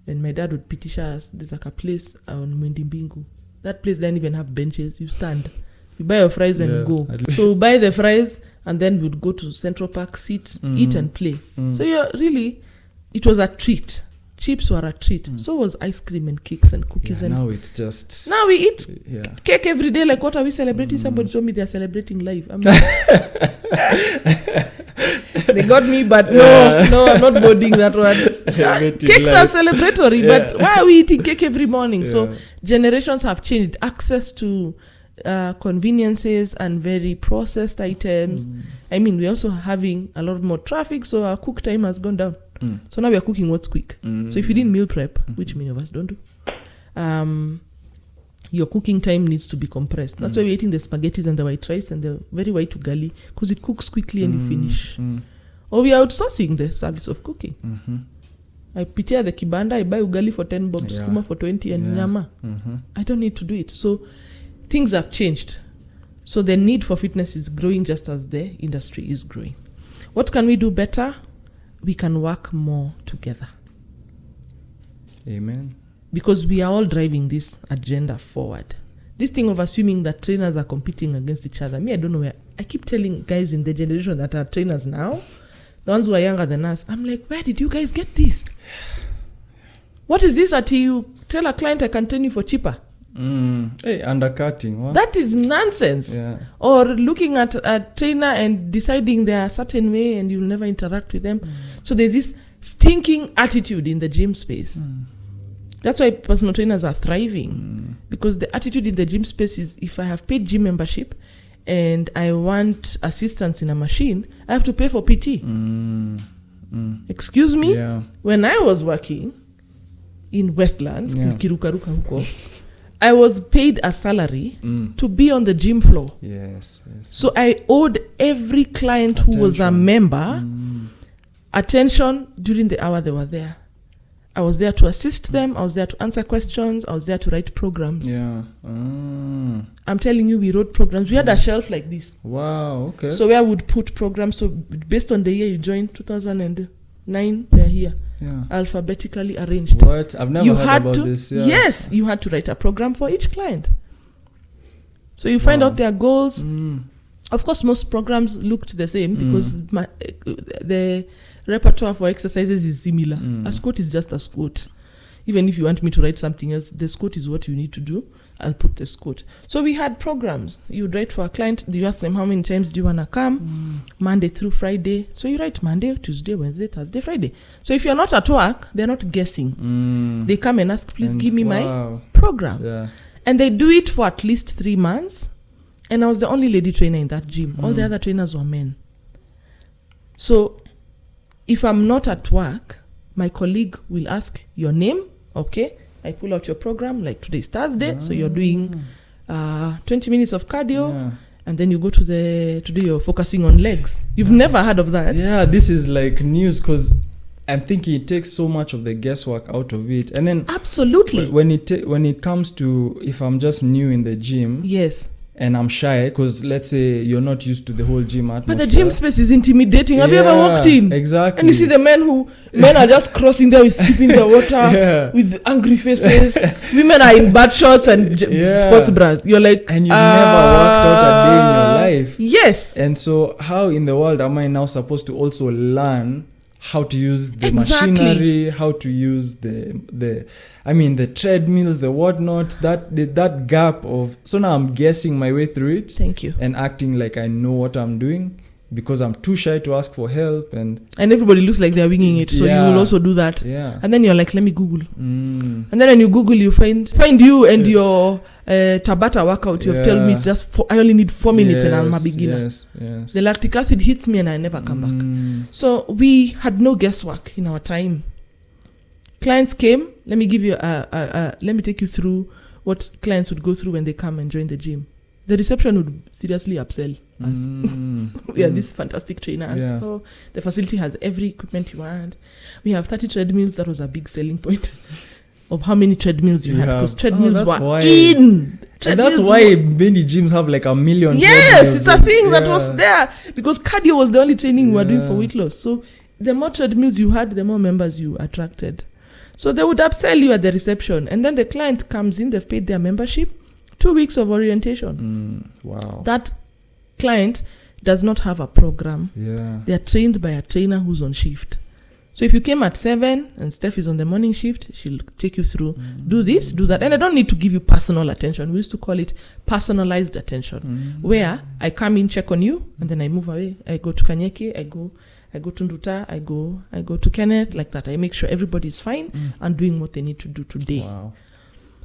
And my dad would petition us, there's like a place on Mwendimbingu. That place didn't even have benches. You stand, you buy your fries and go. So we buy the fries and then we'd go to Central Park, sit, eat and play. So it was a treat. Chips were a treat. So was ice cream and cakes and cookies. Yeah, and now it's just... Now we eat cake every day. Like, what are we celebrating? Somebody told me they're celebrating life. I'm like, they got me, but no, I'm not boarding that one. Cakes are celebratory, but why are we eating cake every morning? So generations have changed. Access to conveniences and very processed items. I mean, we're also having a lot more traffic, so our cook time has gone down. So now we are cooking what's quick. So if you didn't meal prep, which many of us don't do, your cooking time needs to be compressed. That's why we're eating the spaghettis and the white rice and the very white ugali, because it cooks quickly and you finish. Or we are outsourcing the service of cooking. I prepare the kibanda, I buy ugali for 10 bob, skuma for 20 and nyama. I don't need to do it. So things have changed. So the need for fitness is growing just as the industry is growing. What can we do better? We can work more together. Amen. Because we are all driving this agenda forward. This thing of assuming that trainers are competing against each other. I don't know where. I keep telling guys in the generation that are trainers now, the ones who are younger than us, I'm like, where did you guys get this? What is this that you tell a client I can train you for cheaper? Hey, undercutting. What? That is nonsense. Yeah. Or looking at a trainer and deciding they are a certain way and you'll never interact with them. So there's this stinking attitude in the gym space. That's why personal trainers are thriving. Because the attitude in the gym space is, if I have paid gym membership and I want assistance in a machine, I have to pay for PT. Excuse me? Yeah. When I was working in Westlands, Kirukaruka huko, I was paid a salary to be on the gym floor. Yes. So I owed every client who was a member attention during the hour they were there. I was there to assist them. I was there to answer questions. I was there to write programs. Yeah. I'm telling you, we wrote programs. We had a shelf like this. Wow, okay. So where I would put programs. So based on the year you joined, 2009, they're here. Yeah. Alphabetically arranged. What? I've never heard about this. Yeah. Yes, you had to write a program for each client. So you find out their goals. Of course, most programs looked the same because the repertoire for exercises is similar. A squat is just a squat. Even if you want me to write something else, the squat is what you need to do. I'll put the squat. So we had programs. You would write for a client. You ask them, how many times do you want to come? Monday through Friday. So you write Monday, Tuesday, Wednesday, Thursday, Friday. So if you're not at work, they're not guessing. They come and ask, please give me my program. Yeah. And they do it for at least 3 months. And I was the only lady trainer in that gym. All the other trainers were men. So if I'm not at work, my colleague will ask your name. Okay. I pull out your program, like today's Thursday, so you're doing 20 minutes of cardio, and then you go to today you're focusing on legs. You've never heard of that? Yeah, this is like news, because I'm thinking it takes so much of the guesswork out of it. And then absolutely, when it comes to, if I'm just new in the gym, yes, and I'm shy, because let's say you're not used to the whole gym atmosphere. But the gym space is intimidating. Have you ever walked in? Exactly. And you see the men are just crossing there with sipping the water with angry faces. Women are in bad shorts and sports bras. You're like, and you've never worked out a day in your life. Yes. And so how in the world am I now supposed to also learn how to use the machinery, how to use the treadmills, the whatnot, that gap of, so now I'm guessing my way through it. Thank you. And acting like I know what I'm doing. because I'm too shy to ask for help, and everybody looks like they're winging it, so you will also do that. Yeah. And then you're like, let me Google. And then when you Google, you find you and your Tabata workout. You've told me it's just I only need 4 minutes and I'm a beginner. Yes. The lactic acid hits me and I never come back. So we had no guesswork in our time. Clients came. Let me give you let me take you through what clients would go through when they come and join the gym. The reception would seriously upsell us. We are these fantastic trainers. Yeah. So the facility has every equipment you want. We have 30 treadmills. That was a big selling point of how many treadmills you had, because treadmills were in. And that's why many gyms have like 1 million. Yes, it's a thing that was there, because cardio was the only training we were doing for weight loss. So the more treadmills you had, the more members you attracted. So they would upsell you at the reception, and then the client comes in, they've paid their membership, 2 weeks of orientation. Wow. That client does not have a program. Yeah. They are trained by a trainer who's on shift. So if you came at 7 and Steph is on the morning shift, she'll take you through, do this, do that. And I don't need to give you personal attention. We used to call it personalized attention, where I come in, check on you, and then I move away. I go to Kanyeke, I go to Nduta, I go to Kenneth, like that. I make sure everybody's fine and doing what they need to do today. Wow.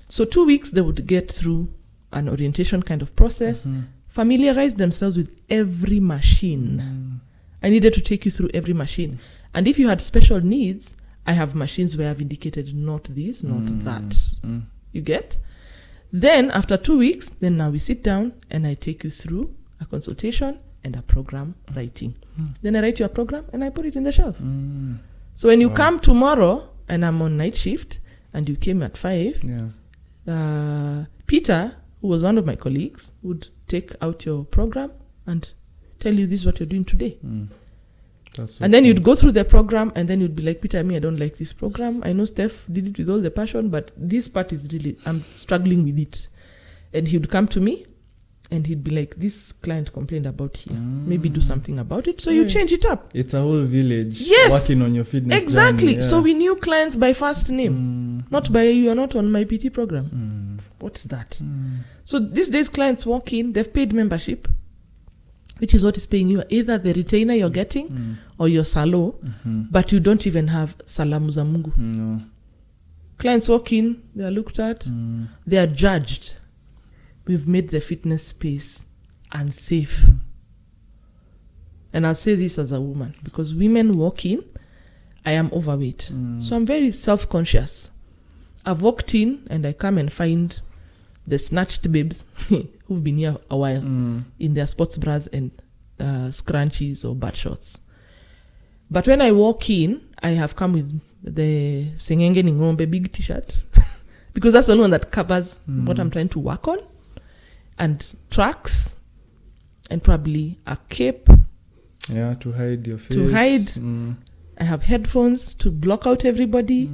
So 2 weeks, they would get through an orientation kind of process, familiarize themselves with every machine. I needed to take you through every machine. And if you had special needs, I have machines where I've indicated not this, not that. You get? Then after 2 weeks, then now we sit down and I take you through a consultation and a program writing. Then I write you a program and I put it in the shelf. So when you come tomorrow and I'm on night shift and you came at 5, Peter, who was one of my colleagues, would take out your program and tell you this is what you're doing today. And then you'd go through the program and then you'd be like, Peter, I don't like this program. I know Steph did it with all the passion, but this part is really, I'm struggling with it. And he would come to me and he'd be like, this client complained about here. Maybe do something about it. So you change it up. It's a whole village working on your fitness. Exactly. Journey, So we knew clients by first name, not by you are not on my PT program. What's that? So these days clients walk in, they've paid membership, which is what is paying you, either the retainer you're getting or your salo, but you don't even have salamu za Mungu. No. Clients walk in, they are looked at, they are judged. We've made the fitness space unsafe. And I'll say this as a woman, because women walk in, I am overweight. So I'm very self-conscious. I've walked in and I come and find the snatched babes who've been here a while in their sports bras and scrunchies or butt shorts. But when I walk in, I have come with the Sengenge Ningombe big t-shirt because that's the one that covers what I'm trying to work on, and tracks, and probably a cape. Yeah, to hide your face. To hide. I have headphones to block out everybody.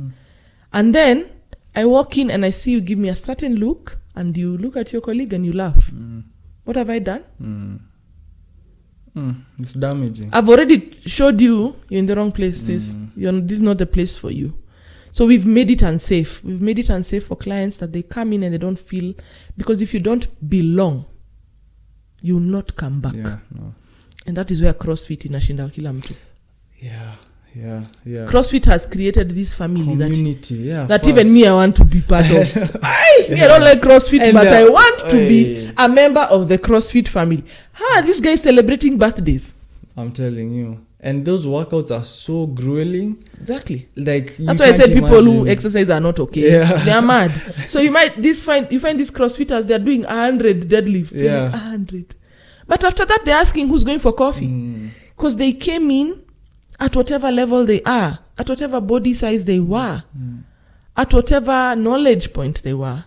And then I walk in and I see you give me a certain look, and you look at your colleague and you laugh. What have I done? It's damaging. I've already showed you you're in the wrong place. This is not the place for you. So we've made it unsafe. We've made it unsafe for clients that they come in and they don't feel, because if you don't belong, you will not come back. Yeah, no. And that is where CrossFit inashinda kila mtu. Yeah. CrossFit has created this family community, that even me, I want to be part of. I don't like CrossFit, and but I want to be a member of the CrossFit family. How are these guys celebrating birthdays? I'm telling you. And those workouts are so grueling. Exactly. Like that's why I said people who exercise are not okay. They are mad. So you find these CrossFitters, they're doing 100 deadlifts. Yeah. 100. But after that, they're asking who's going for coffee. Because they came in at whatever level they are, at whatever body size they were, at whatever knowledge point they were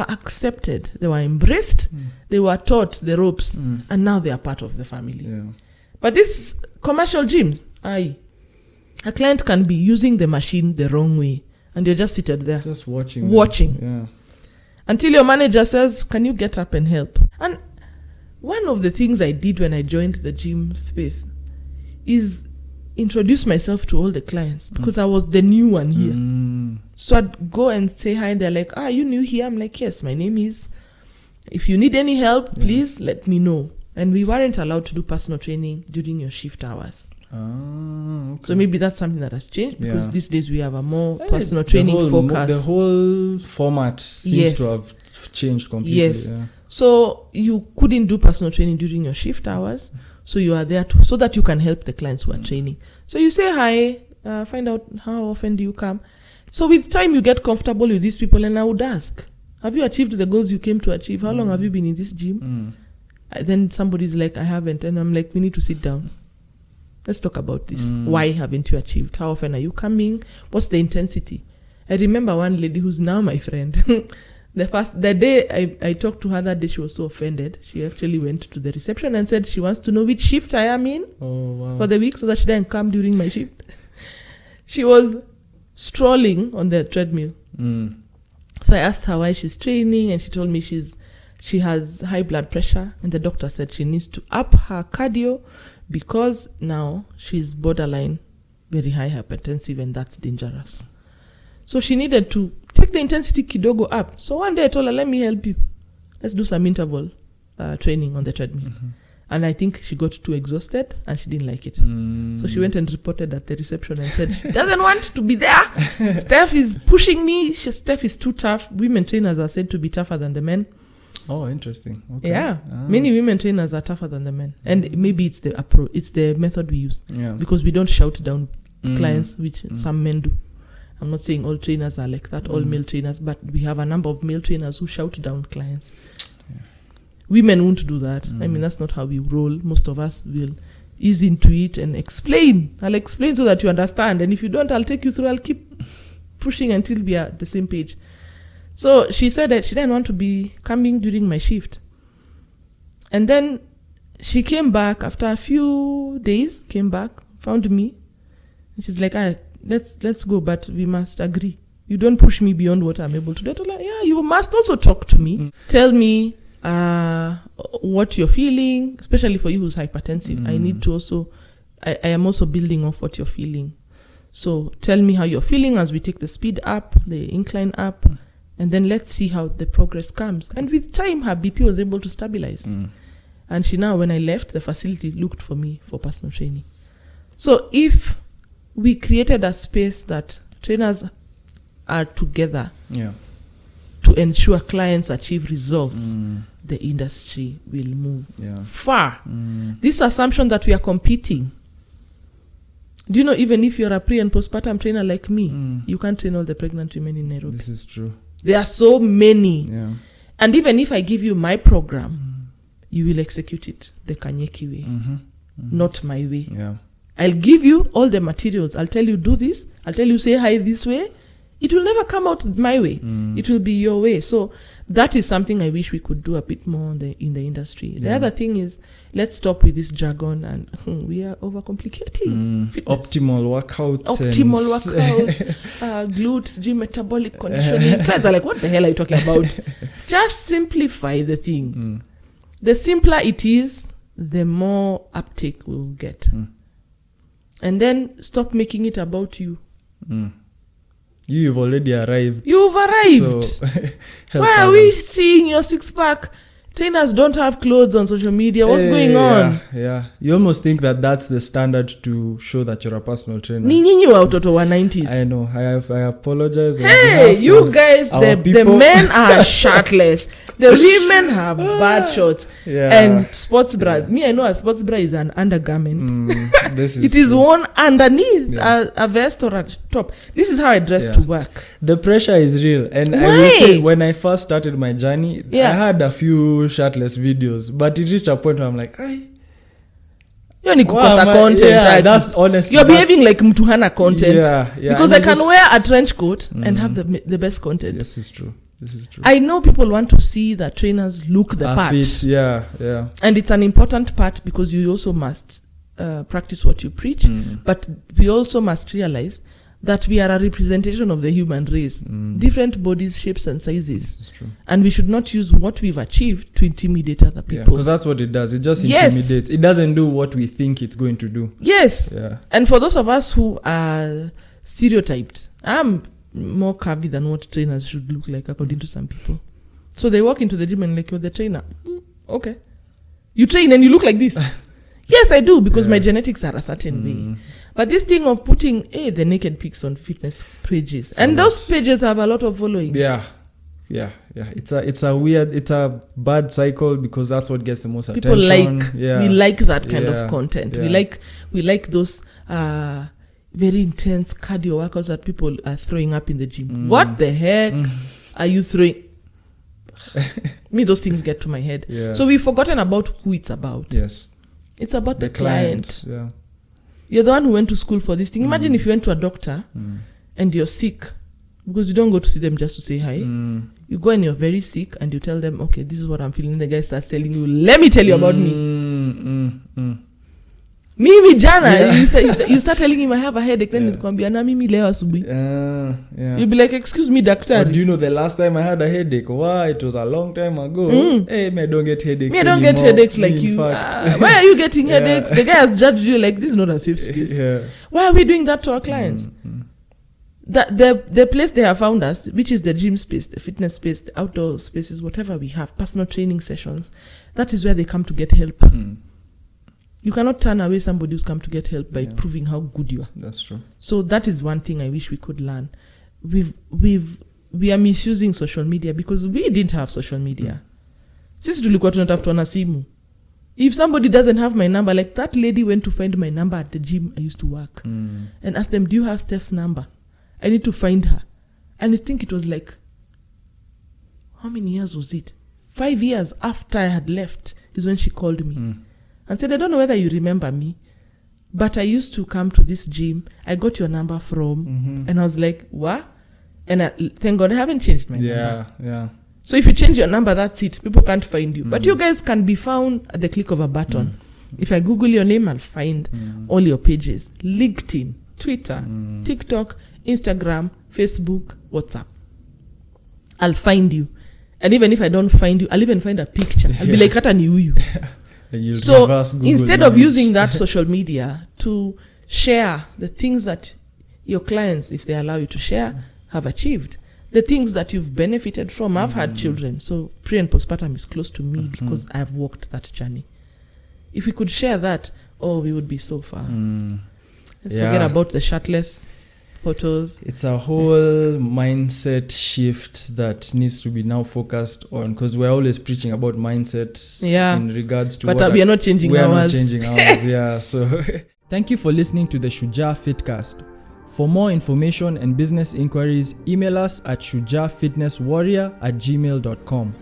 accepted, they were embraced, they were taught the ropes, and now they are part of the family. Yeah. But these commercial gyms, a client can be using the machine the wrong way, and you're just seated there. Just watching. Yeah. Until your manager says, can you get up and help? And one of the things I did when I joined the gym space is introduce myself to all the clients, because I was the new one here. So I'd go and say hi, and they're like, you new here? I'm like, yes, my name is. If you need any help, please let me know. And we weren't allowed to do personal training during your shift hours. Okay. So maybe that's something that has changed because these days we have a more personal The training focus. The whole format seems to have changed completely. Yes. Yeah. So you couldn't do personal training during your shift hours. So you are there so that you can help the clients who are training. So you say hi, find out how often do you come. So with time you get comfortable with these people, and I would ask, have you achieved the goals you came to achieve? How long have you been in this gym? Then somebody's like, I haven't. And I'm like, we need to sit down. Let's talk about this. Why haven't you achieved? How often are you coming? What's the intensity? I remember one lady who's now my friend. The day I talked to her that day, she was so offended. She actually went to the reception and said she wants to know which shift I am in for the week so that she didn't come during my shift. She was strolling on the treadmill. So I asked her why she's training, and she told me she has high blood pressure, and the doctor said she needs to up her cardio because now she's borderline very high hypertensive, and that's dangerous. So she needed to take the intensity kidogo up. So one day I told her, let me help you. Let's do some interval training on the treadmill. And I think she got too exhausted and she didn't like it. So she went and reported at the reception and said she doesn't want to be there. Steph is pushing me. Steph is too tough. Women trainers are said to be tougher than the men. Oh, interesting. Okay. Yeah. Many women trainers are tougher than the men. And maybe it's the approach, it's the method we use. Yeah. Because we don't shout down clients, which some men do. I'm not saying all trainers are like that, all male trainers, but we have a number of male trainers who shout down clients. Yeah. Women won't do that. I mean, that's not how we roll. Most of us will ease into it and explain. I'll explain so that you understand. And if you don't, I'll take you through. I'll keep pushing until we are at the same page. So she said that she didn't want to be coming during my shift. And then she came back after a few days, found me. And she's like, let's go, but we must agree. You don't push me beyond what I'm able to do. I told her, yeah, you must also talk to me. Tell me what you're feeling, especially for you who's hypertensive. I need to also, I am also building off what you're feeling. So tell me how you're feeling as we take the speed up, the incline up, and then let's see how the progress comes. And with time, her BP was able to stabilize. And she now, when I left the facility, looked for me for personal training. So if we created a space that trainers are together to ensure clients achieve results, the industry will move far. This assumption that we are competing. Do you know, even if you're a pre and postpartum trainer like me, you can't train all the pregnant women in Nairobi. This is true. There are so many. Yeah. And even if I give you my program, you will execute it the Kanyeki way, not my way. Yeah. I'll give you all the materials. I'll tell you, do this. I'll tell you, say hi this way. It will never come out my way. It will be your way. So that is something I wish we could do a bit more in the industry. The other thing is, let's stop with this jargon, and we are overcomplicating. Optimal workouts. Glutes, gym, metabolic conditioning. Clients are like, what the hell are you talking about? Just simplify the thing. The simpler it is, the more uptake we'll get. And then stop making it about you. You've already arrived. You've arrived. So why are we seeing your six-pack? Trainers don't have clothes on social media. What's going on? Yeah. You almost think that that's the standard to show that you're a personal trainer. Ni watoto wa 90s. I know. I apologize. Hey, you guys, the men are shirtless. The women have bad shorts and sports bras. Me, I know a sports bra is an undergarment. It is worn underneath a vest or a top. This is how I dress to work. The pressure is real. And I will say, when I first started my journey, I had a few shirtless videos, but it reached a point where I'm like, you're content. That's honestly, you're behaving like mtu hana content. Because and I can wear a trench coat and have the best content. This is true. I know people want to see that trainers look the part. Fit, and it's an important part because you also must practice what you preach, but we also must realize that we are a representation of the human race. Different bodies, shapes, and sizes. This is true. And we should not use what we've achieved to intimidate other people. Because that's what it does. It just intimidates. It doesn't do what we think it's going to do. Yes. Yeah. And for those of us who are stereotyped, I'm more curvy than what trainers should look like, according to some people. So they walk into the gym and like, you're the trainer. Okay. You train and you look like this. Yes, I do, because my genetics are a certain way. But this thing of putting the naked pics on fitness pages, and those pages have a lot of following. Yeah. It's a bad cycle, because that's what gets the most People attention. we like that kind of content. Yeah. We like those very intense cardio workouts that people are throwing up in the gym. What the heck are you throwing? Me, those things get to my head. Yeah. So we've forgotten about who it's about. Yes. It's about the client. Yeah. You're the one who went to school for this thing. Imagine if you went to a doctor and you're sick, because you don't go to see them just to say hi. You go and you're very sick and you tell them, okay, this is what I'm feeling. The guy starts telling you, let me tell you about me. Mimi jana, you start telling him I have a headache, then he'll come na mimi leo asubuhi. You'll be like, excuse me, doctor. Do you know the last time I had a headache? Why? It was a long time ago. Hey, I don't get headaches. Me, I don't get headaches like you. Why are you getting headaches? The guy has judged you like this is not a safe space. Why are we doing that to our clients? The place they have found us, which is the gym space, the fitness space, the outdoor spaces, whatever we have, personal training sessions, that is where they come to get help. You cannot turn away somebody who's come to get help by proving how good you are. That's true. So that is one thing I wish we could learn. We are misusing social media because we didn't have social media. Sisi tulikuwa tunatafuta na simu. If somebody doesn't have my number, like that lady went to find my number at the gym I used to work and asked them, do you have Steph's number? I need to find her. And I think it was like, how many years was it? 5 years after I had left is when she called me and said, I don't know whether you remember me, but I used to come to this gym. I got your number from, and I was like, what? And thank God I haven't changed my number. Yeah. So if you change your number, that's it. People can't find you. But you guys can be found at the click of a button. If I Google your name, I'll find all your pages. LinkedIn, Twitter, TikTok, Instagram, Facebook, WhatsApp. I'll find you. And even if I don't find you, I'll even find a picture. I'll be like, hata ni huyu. So instead of using that social media to share the things that your clients, if they allow you to share, have achieved, the things that you've benefited from. I've had children, so pre and postpartum is close to me because I've walked that journey. If we could share that, we would be so far. Let's forget about the shirtless photos. It's a whole mindset shift that needs to be now focused on, because we're always preaching about mindset in regards to but we are not changing ours. So thank you for listening to the Shujaa Fitcast. For more information and business inquiries, email us at shujaafitnesswarrior@gmail.com.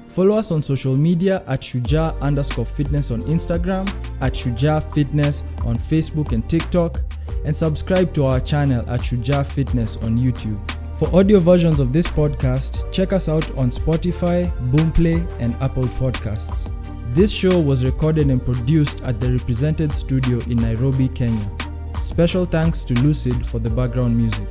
Follow us on social media at Shujaa_fitness on Instagram, at Shujaa Fitness on Facebook and TikTok, and subscribe to our channel at Shujaa Fitness on YouTube. For audio versions of this podcast, check us out on Spotify, Boomplay, and Apple Podcasts. This show was recorded and produced at the Represented Studio in Nairobi, Kenya. Special thanks to Lucid for the background music.